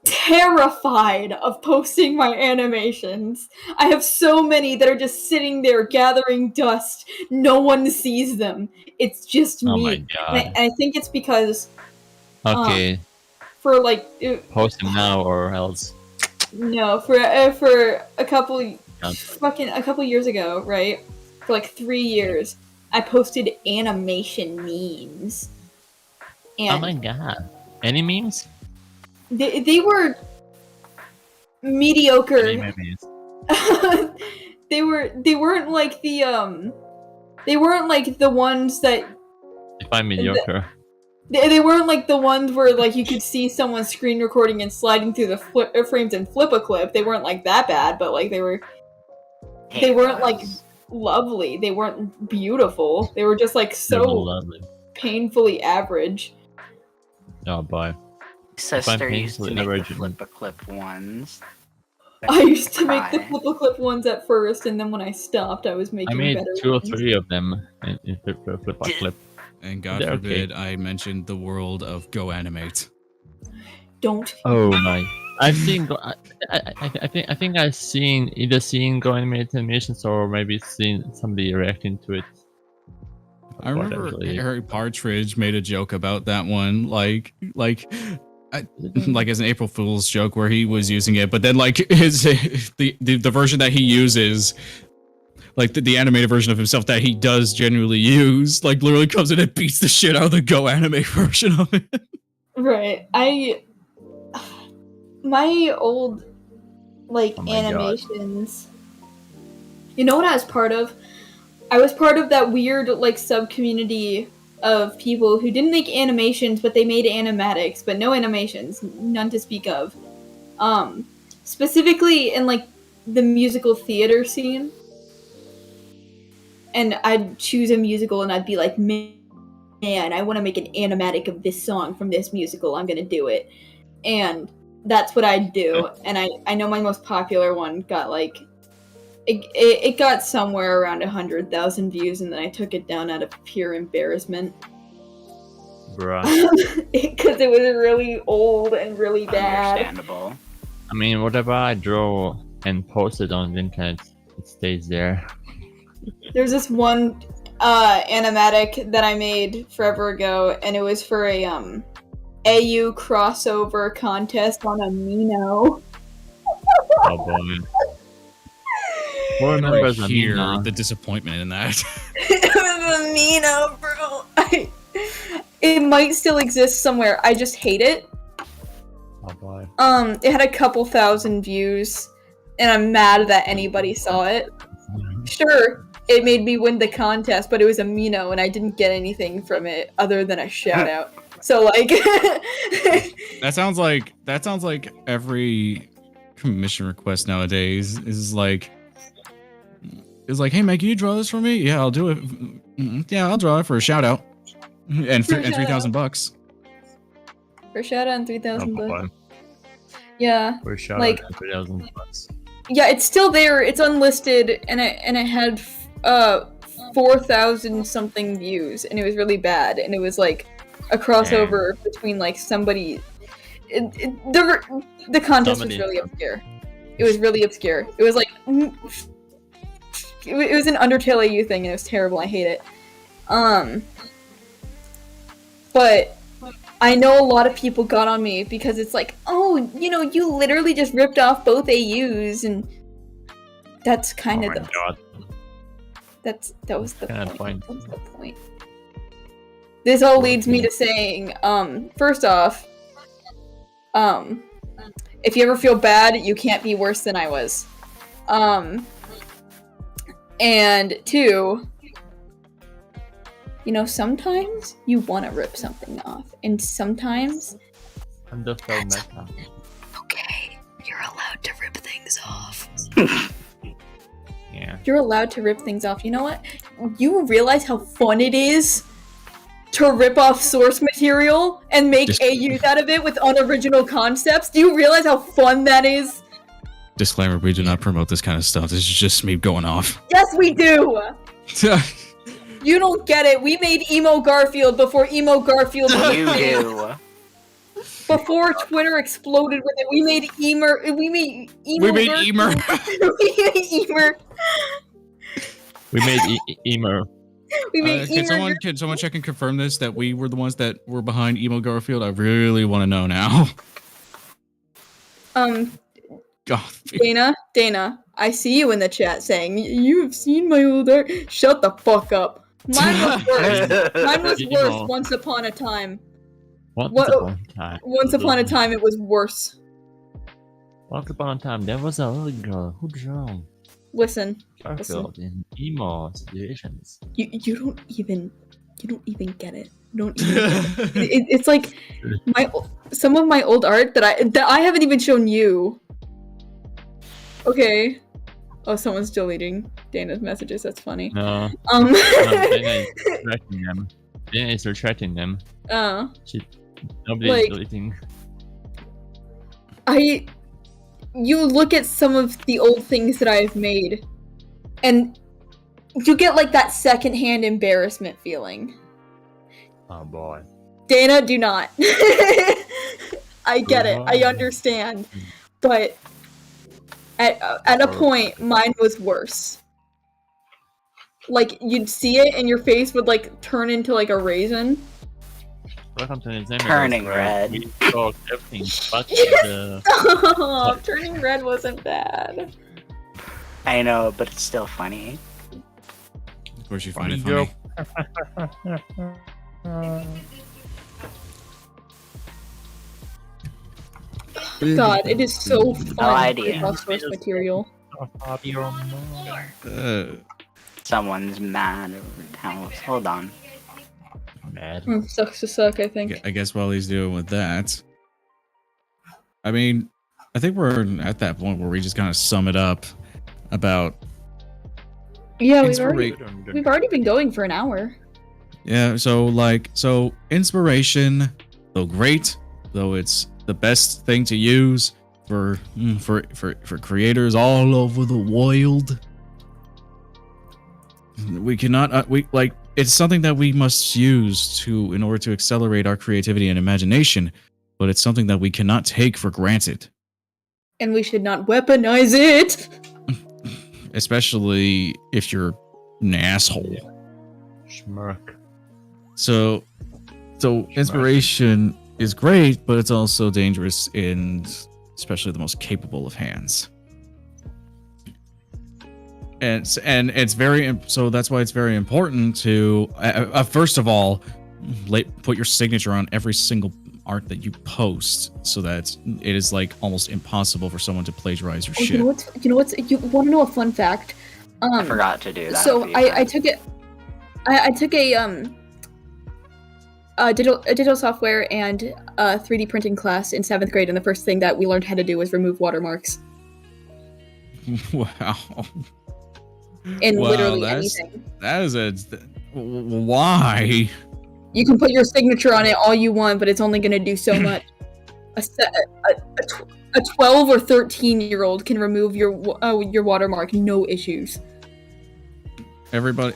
terrified of posting my animations. I have so many that are just sitting there gathering dust. No one sees them. It's just me. Oh my And god. I think it's because Okay, for like post him now or else. no, for a couple Yeah. a couple years ago, right? For like 3 years, I posted animation memes. Oh And my god. Any memes? they were mediocre. Any memes? they weren't like they weren't like the ones that Define mediocre. they weren't like the ones where like you could see someone screen recording and sliding through the frames and flip a clip. They weren't like that bad, but like they weren't like lovely. They weren't beautiful. They were just like They're so lovely. painfully average. Oh boy. Sister used to painfully make the average, flip a clip ones. I used to make the Cry. flip a clip ones at first, and then when I stopped, I was making I made better 2 or ones. 3 of them in flip. And God They're forbid okay. I mentioned the world of Go Animate. Don't. Oh my! I've seen. I think I've seen Go Animated Animations or maybe seen somebody reacting to it. I remember Harry Partridge made a joke about that one, like as an April Fool's joke where he was using it, but then like the version that he uses, like the animated version of himself that he does genuinely use, like literally comes in and beats the shit out of the Go Animate version of it. Right. My old like Oh my animations. You know what I was part of? I was part of that weird like sub community of people who didn't make animations, but they made animatics, but no animations, none to speak of. Specifically in like the musical theater scene. And I'd choose a musical and I'd be like, man, I want to make an animatic of this song from this musical. I'm gonna do it. And that's what I'd do. And I know my most popular one got like it got somewhere around 100,000 views, and then I took it down out of pure embarrassment. Bruh. Because it was really old and really bad. Understandable. I mean, whatever I draw and post it on the internet, it stays there. There's this one animatic that I made forever ago, and it was for a AU crossover contest on Amino. Oh boy. Who remembers Hear Amino? the disappointment in that. It was Amino, bro. It might still exist somewhere. I just hate it. Oh boy. It had a couple thousand views, and I'm mad that anybody saw it. Sure, it made me win the contest, but it was Amino, and I didn't get anything from it other than a shout out. So like, That sounds like every commission request nowadays is like, hey man, can you draw this for me? Yeah, I'll do it. Yeah, I'll draw it for a shout out and For a shout $3,000. for shout out and 3,000 Oh bucks. boy. Yeah, For sure. Like- 3,000 bucks. yeah, it's still there. It's unlisted, and it had 4,000 something views, and it was really bad. And it was like a crossover between like somebody. The contest was really obscure. It was really obscure. It was like it was an Undertale AU thing, and it was terrible. I hate it. But I know a lot of people got on me because it's like, oh, you literally just ripped off both AUs, and that's kind Oh of my god. that was the Kinda point. point. That was the point. this all leads me to saying, first off, if you ever feel bad, you can't be worse than I was. And two, you know, sometimes you want to rip something off, and sometimes okay, you're allowed to rip things off. Yeah. You're allowed to rip things off. You know what? You realize how fun it is to rip off source material and make AUs out of it with unoriginal concepts? Do you realize how fun that is? Disclaimer, we do not promote this kind of stuff. This is just me going off. Yes, we do! You don't get it. We made Emo Garfield before Emo Garfield was You big. do. Before Twitter exploded with it, we made Emer. We made Emo We made Garfield. Emer. We made Emer. We made Emer. We made Emer. Can someone check and confirm this, that we were the ones that were behind Emo Garfield? I really want to know now. God. Dana, I see you in the chat saying, you have seen my old art. Shut the fuck up. Mine was worse. Mine was worse once upon a time. Once upon a time, it was worse. Once upon a time, there was a little girl who drowned. Listen. In emo situations. You don't even get it. You don't even get it. It's like some of my old art that I haven't even shown you. Okay. Oh, someone's deleting Dana's messages. That's funny. No. Dana is retracting them. Dana is retracting them. Nobody's deleting. You look at some of the old things that I've made, and you get like that secondhand embarrassment feeling. Oh boy. Dana, do not. I get it. I understand. But at a point, mine was worse. Like, you'd see it and your face would like turn into like a raisin. Welcome to Insanimators. Turning red. We talk everything but the... Turning red wasn't bad. I know, but it's still funny. Of course you find it funny. God, it is so fun No idea. to source material. Someone's mad over house. Hold on. Mad. Sucks to suck, I think. I guess while he's dealing with that, I mean, I think we're at that point where we just kind of sum it up about. Yeah, we've already been going for an hour. Yeah, so inspiration, though great, though it's the best thing to use for creators all over the world. We cannot it's something that we must use in order to accelerate our creativity and imagination, but it's something that we cannot take for granted. And we should not weaponize it. Especially if you're an asshole. Schmirk. So inspiration is great, but it's also dangerous in especially the most capable of hands. And it's so that's why it's very important to first of all put your signature on every single art that you post, so that it is like almost impossible for someone to plagiarize your shit. You know what's you want to know a fun fact? I forgot to do that. So I took a digital software and a 3D printing class in 7th grade, and the first thing that we learned how to do was remove watermarks. Wow. In literally anything. That is why? You can put your signature on it all you want, but it's only going to do so much. A 12 or 13-year-old can remove your watermark, no issues. Everybody,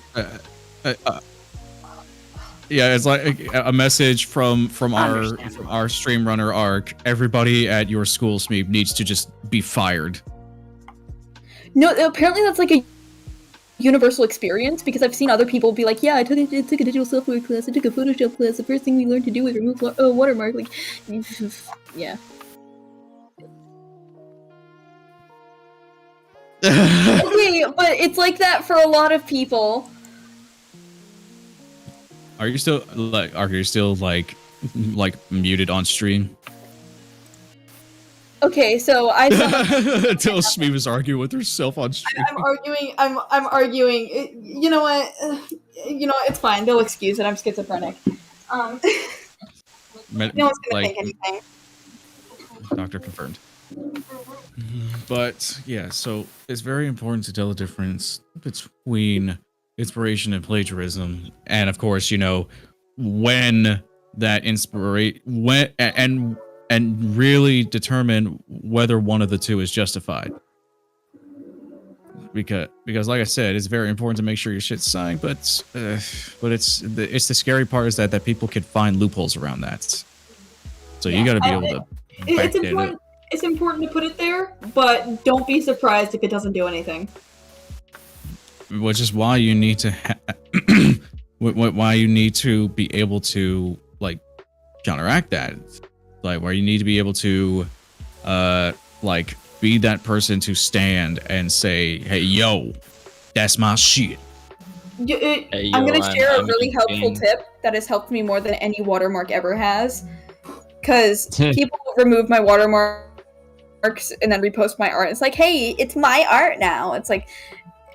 yeah, it's like a message from our stream runner Arc. Everybody at your school, Smeep, needs to just be fired. No, apparently that's like a universal experience, because I've seen other people be like, yeah, I took a digital software class, I took a Photoshop class, the first thing we learned to do was remove watermark. Like, yeah. Okay, but it's like that for a lot of people. Are you still like muted on stream? Okay, so I saw Until Smee was arguing with herself on stream. I'm arguing. I'm arguing. You know what? You know what? It's fine. They'll excuse it. I'm schizophrenic. No one's gonna think anything. Doctor confirmed. But yeah, so it's very important to tell the difference between inspiration and plagiarism, and of course, you know, when that and really determine whether one of the two is justified. Because like I said, it's very important to make sure your shit's signed, but it's the scary part is that people can find loopholes around that. So you got to be able to. It's important to put it there, but don't be surprised if it doesn't do anything. Which is why you need to why you need to be able to like counteract that, like where you need to be able to like be that person to stand and say, hey yo, that's my shit. I'm gonna share a really helpful tip that has helped me more than any watermark ever has, because people remove my watermarks and then repost my art. It's like, hey, it's my art now. It's like,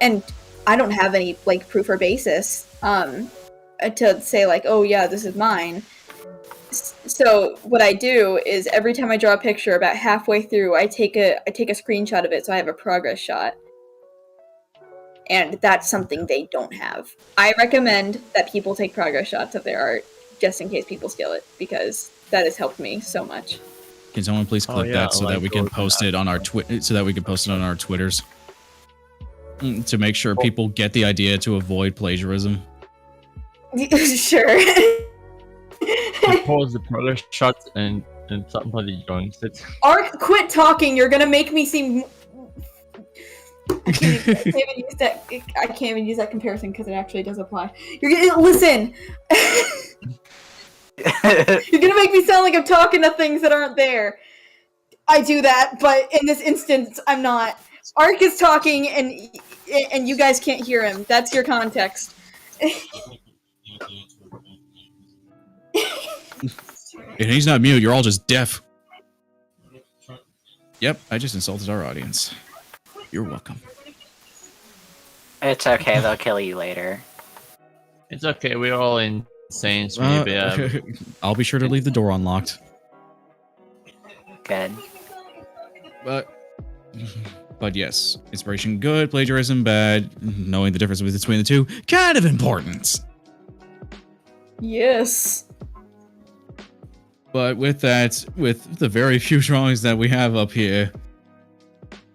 and I don't have any like proof or basis to say like, oh yeah, this is mine. So what I do is every time I draw a picture, about halfway through, I take a screenshot of it so I have a progress shot. And that's something they don't have. I recommend that people take progress shots of their art just in case people steal it, because that has helped me so much. Can someone please clip that so that we can post it on our Twitters? To make sure people get the idea to avoid plagiarism. Sure. Pause the progress shot and somebody joins it. Ark, quit talking. You're gonna make me seem. I can't even use that comparison because it actually does apply. You're gonna listen. You're gonna make me sound like I'm talking to things that aren't there. I do that, but in this instance, I'm not. Ark is talking, and you guys can't hear him. That's your context. And he's not mute. You're all just deaf. Yep, I just insulted our audience. You're welcome. It's okay. They'll kill you later. It's okay. We're all insane. So maybe, I'll be sure to leave the door unlocked. Good. But yes, inspiration good, plagiarism bad. Knowing the difference between the two, kind of important. Yes. But with that, with the very few drawings that we have up here,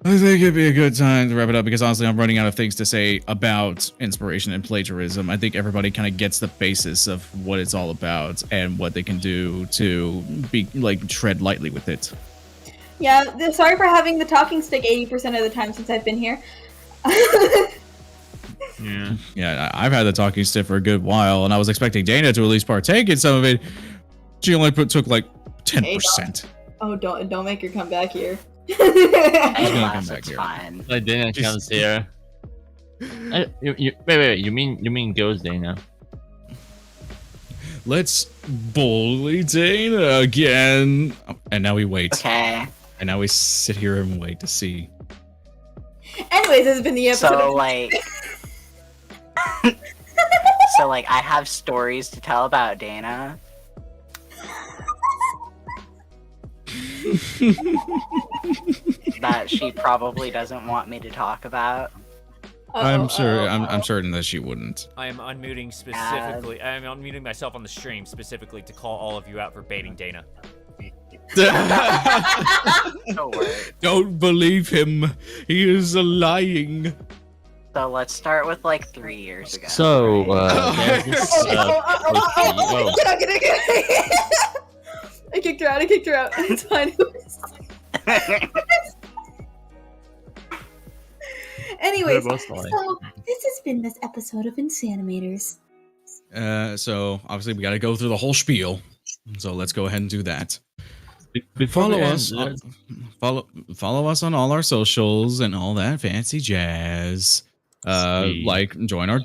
I think it'd be a good time to wrap it up, because honestly, I'm running out of things to say about inspiration and plagiarism. I think everybody kind of gets the basis of what it's all about and what they can do to be like tread lightly with it. Yeah, sorry for having the talking stick 80% of the time since I've been here. Yeah, I've had the talking stick for a good while, and I was expecting Dana to at least partake in some of it. She only took like 10%. Hey, don't make her come back here. She's gonna come back here. Fine. Dana comes here. Wait. You mean ghost Dana? Let's bully Dana again. And now we wait. Okay. And now we sit here and wait to see. Anyways, this has been the episode. So like, I have stories to tell about Dana. That she probably doesn't want me to talk about. I'm certain that she wouldn't. I am unmuting specifically. I am unmuting myself on the stream specifically to call all of you out for baiting Dana. Don't believe him. He is lying. So let's start with like 3 years ago. So, Get out. I kicked her out. It's fine. Anyways, so this has been this episode of Insanimators. So obviously we got to go through the whole spiel. So let's go ahead and do that. Follow us on all our socials and all that fancy jazz. Sweet. Like join our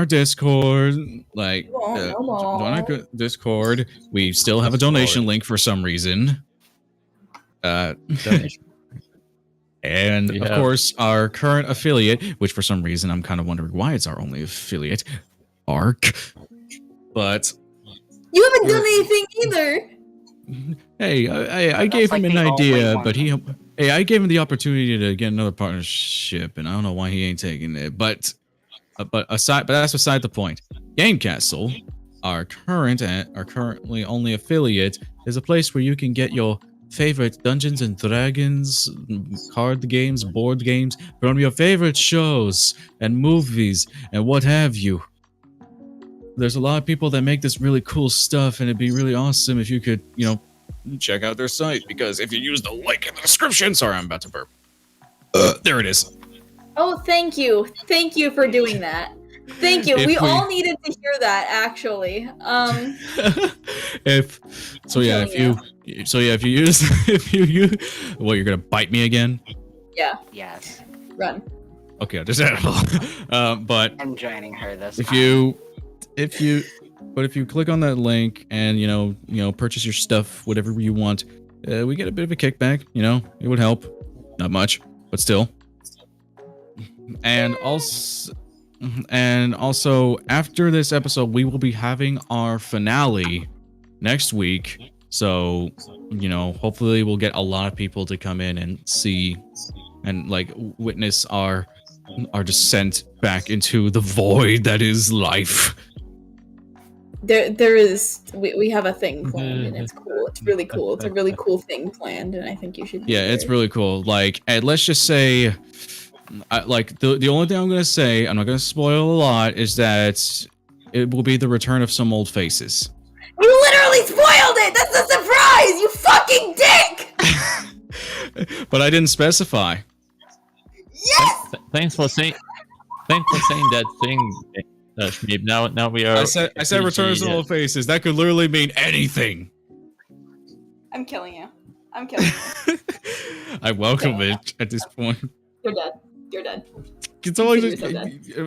Discord, like Whoa. join our Discord. We still have a donation link for some reason. Donation. And We of have- course our current affiliate, which for some reason I'm kind of wondering why it's our only affiliate, Arc. But You haven't done anything either. hey, I That's gave like him an the only idea, one. but I gave him the opportunity to get another partnership, and I don't know why he ain't taking it. But that's beside the point. Gamecastle, our currently only affiliate, is a place where you can get your favorite Dungeons and Dragons, card games, board games from your favorite shows and movies and what have you. There's a lot of people that make this really cool stuff, and it'd be really awesome if you could, check out their site, because if you use the link in the description, sorry, I'm about to burp. There it is. Oh, thank you. Thank you for doing that. Thank you. If We we- all needed to hear that, actually. If you use, what, you're gonna bite me again? Yes. Run. Okay, understandable. But I'm joining her this if time. if you click on that link and purchase your stuff, whatever you want, we get a bit of a kickback. It would help, not much, but still. And also after this episode, we will be having our finale next week. So hopefully we'll get a lot of people to come in and see and like witness our descent back into the void that is life. There is we have a thing planned and it's cool. It's really cool. It's a really cool thing planned, and I think you should. Yeah, it's really cool. Like, and let's just say, the only thing I'm gonna say, I'm not gonna spoil a lot, is that it will be the return of some old faces. You literally spoiled it. That's a surprise. You fucking dick. But I didn't specify. Yes. Thanks for saying that thing, Schmeeb. Now we are. I said return of some old faces. That could literally mean anything. I'm killing you. I'm killing you. I welcome it at this point. You're dead. You're dead. It's always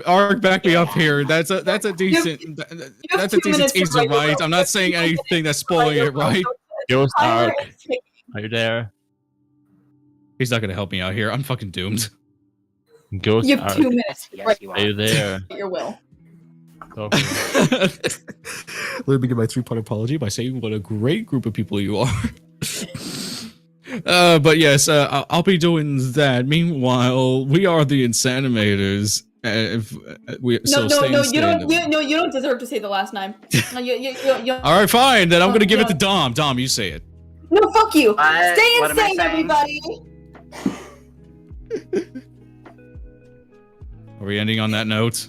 Ark, back me up here. That's a decent have 2 minutes to teaser, write your right? will. I'm not saying anything that's spoiling it, right? Ghost Ark, Pirate. are you there? He's not gonna help me out here. I'm fucking doomed. Ghost You have Ark, 2 minutes to Yes, write you are you are. there? your will. Talk. Let me begin my 3-part apology by saying what a great group of people you are. But yes, I'll be doing that. Meanwhile, we are the Insanimators. You don't deserve to say the last name. You All right, fine. Then I'm gonna give it to Dom. Dom, you say it. No, fuck you. What? Stay What am I insane, saying? everybody. Are we ending on that note?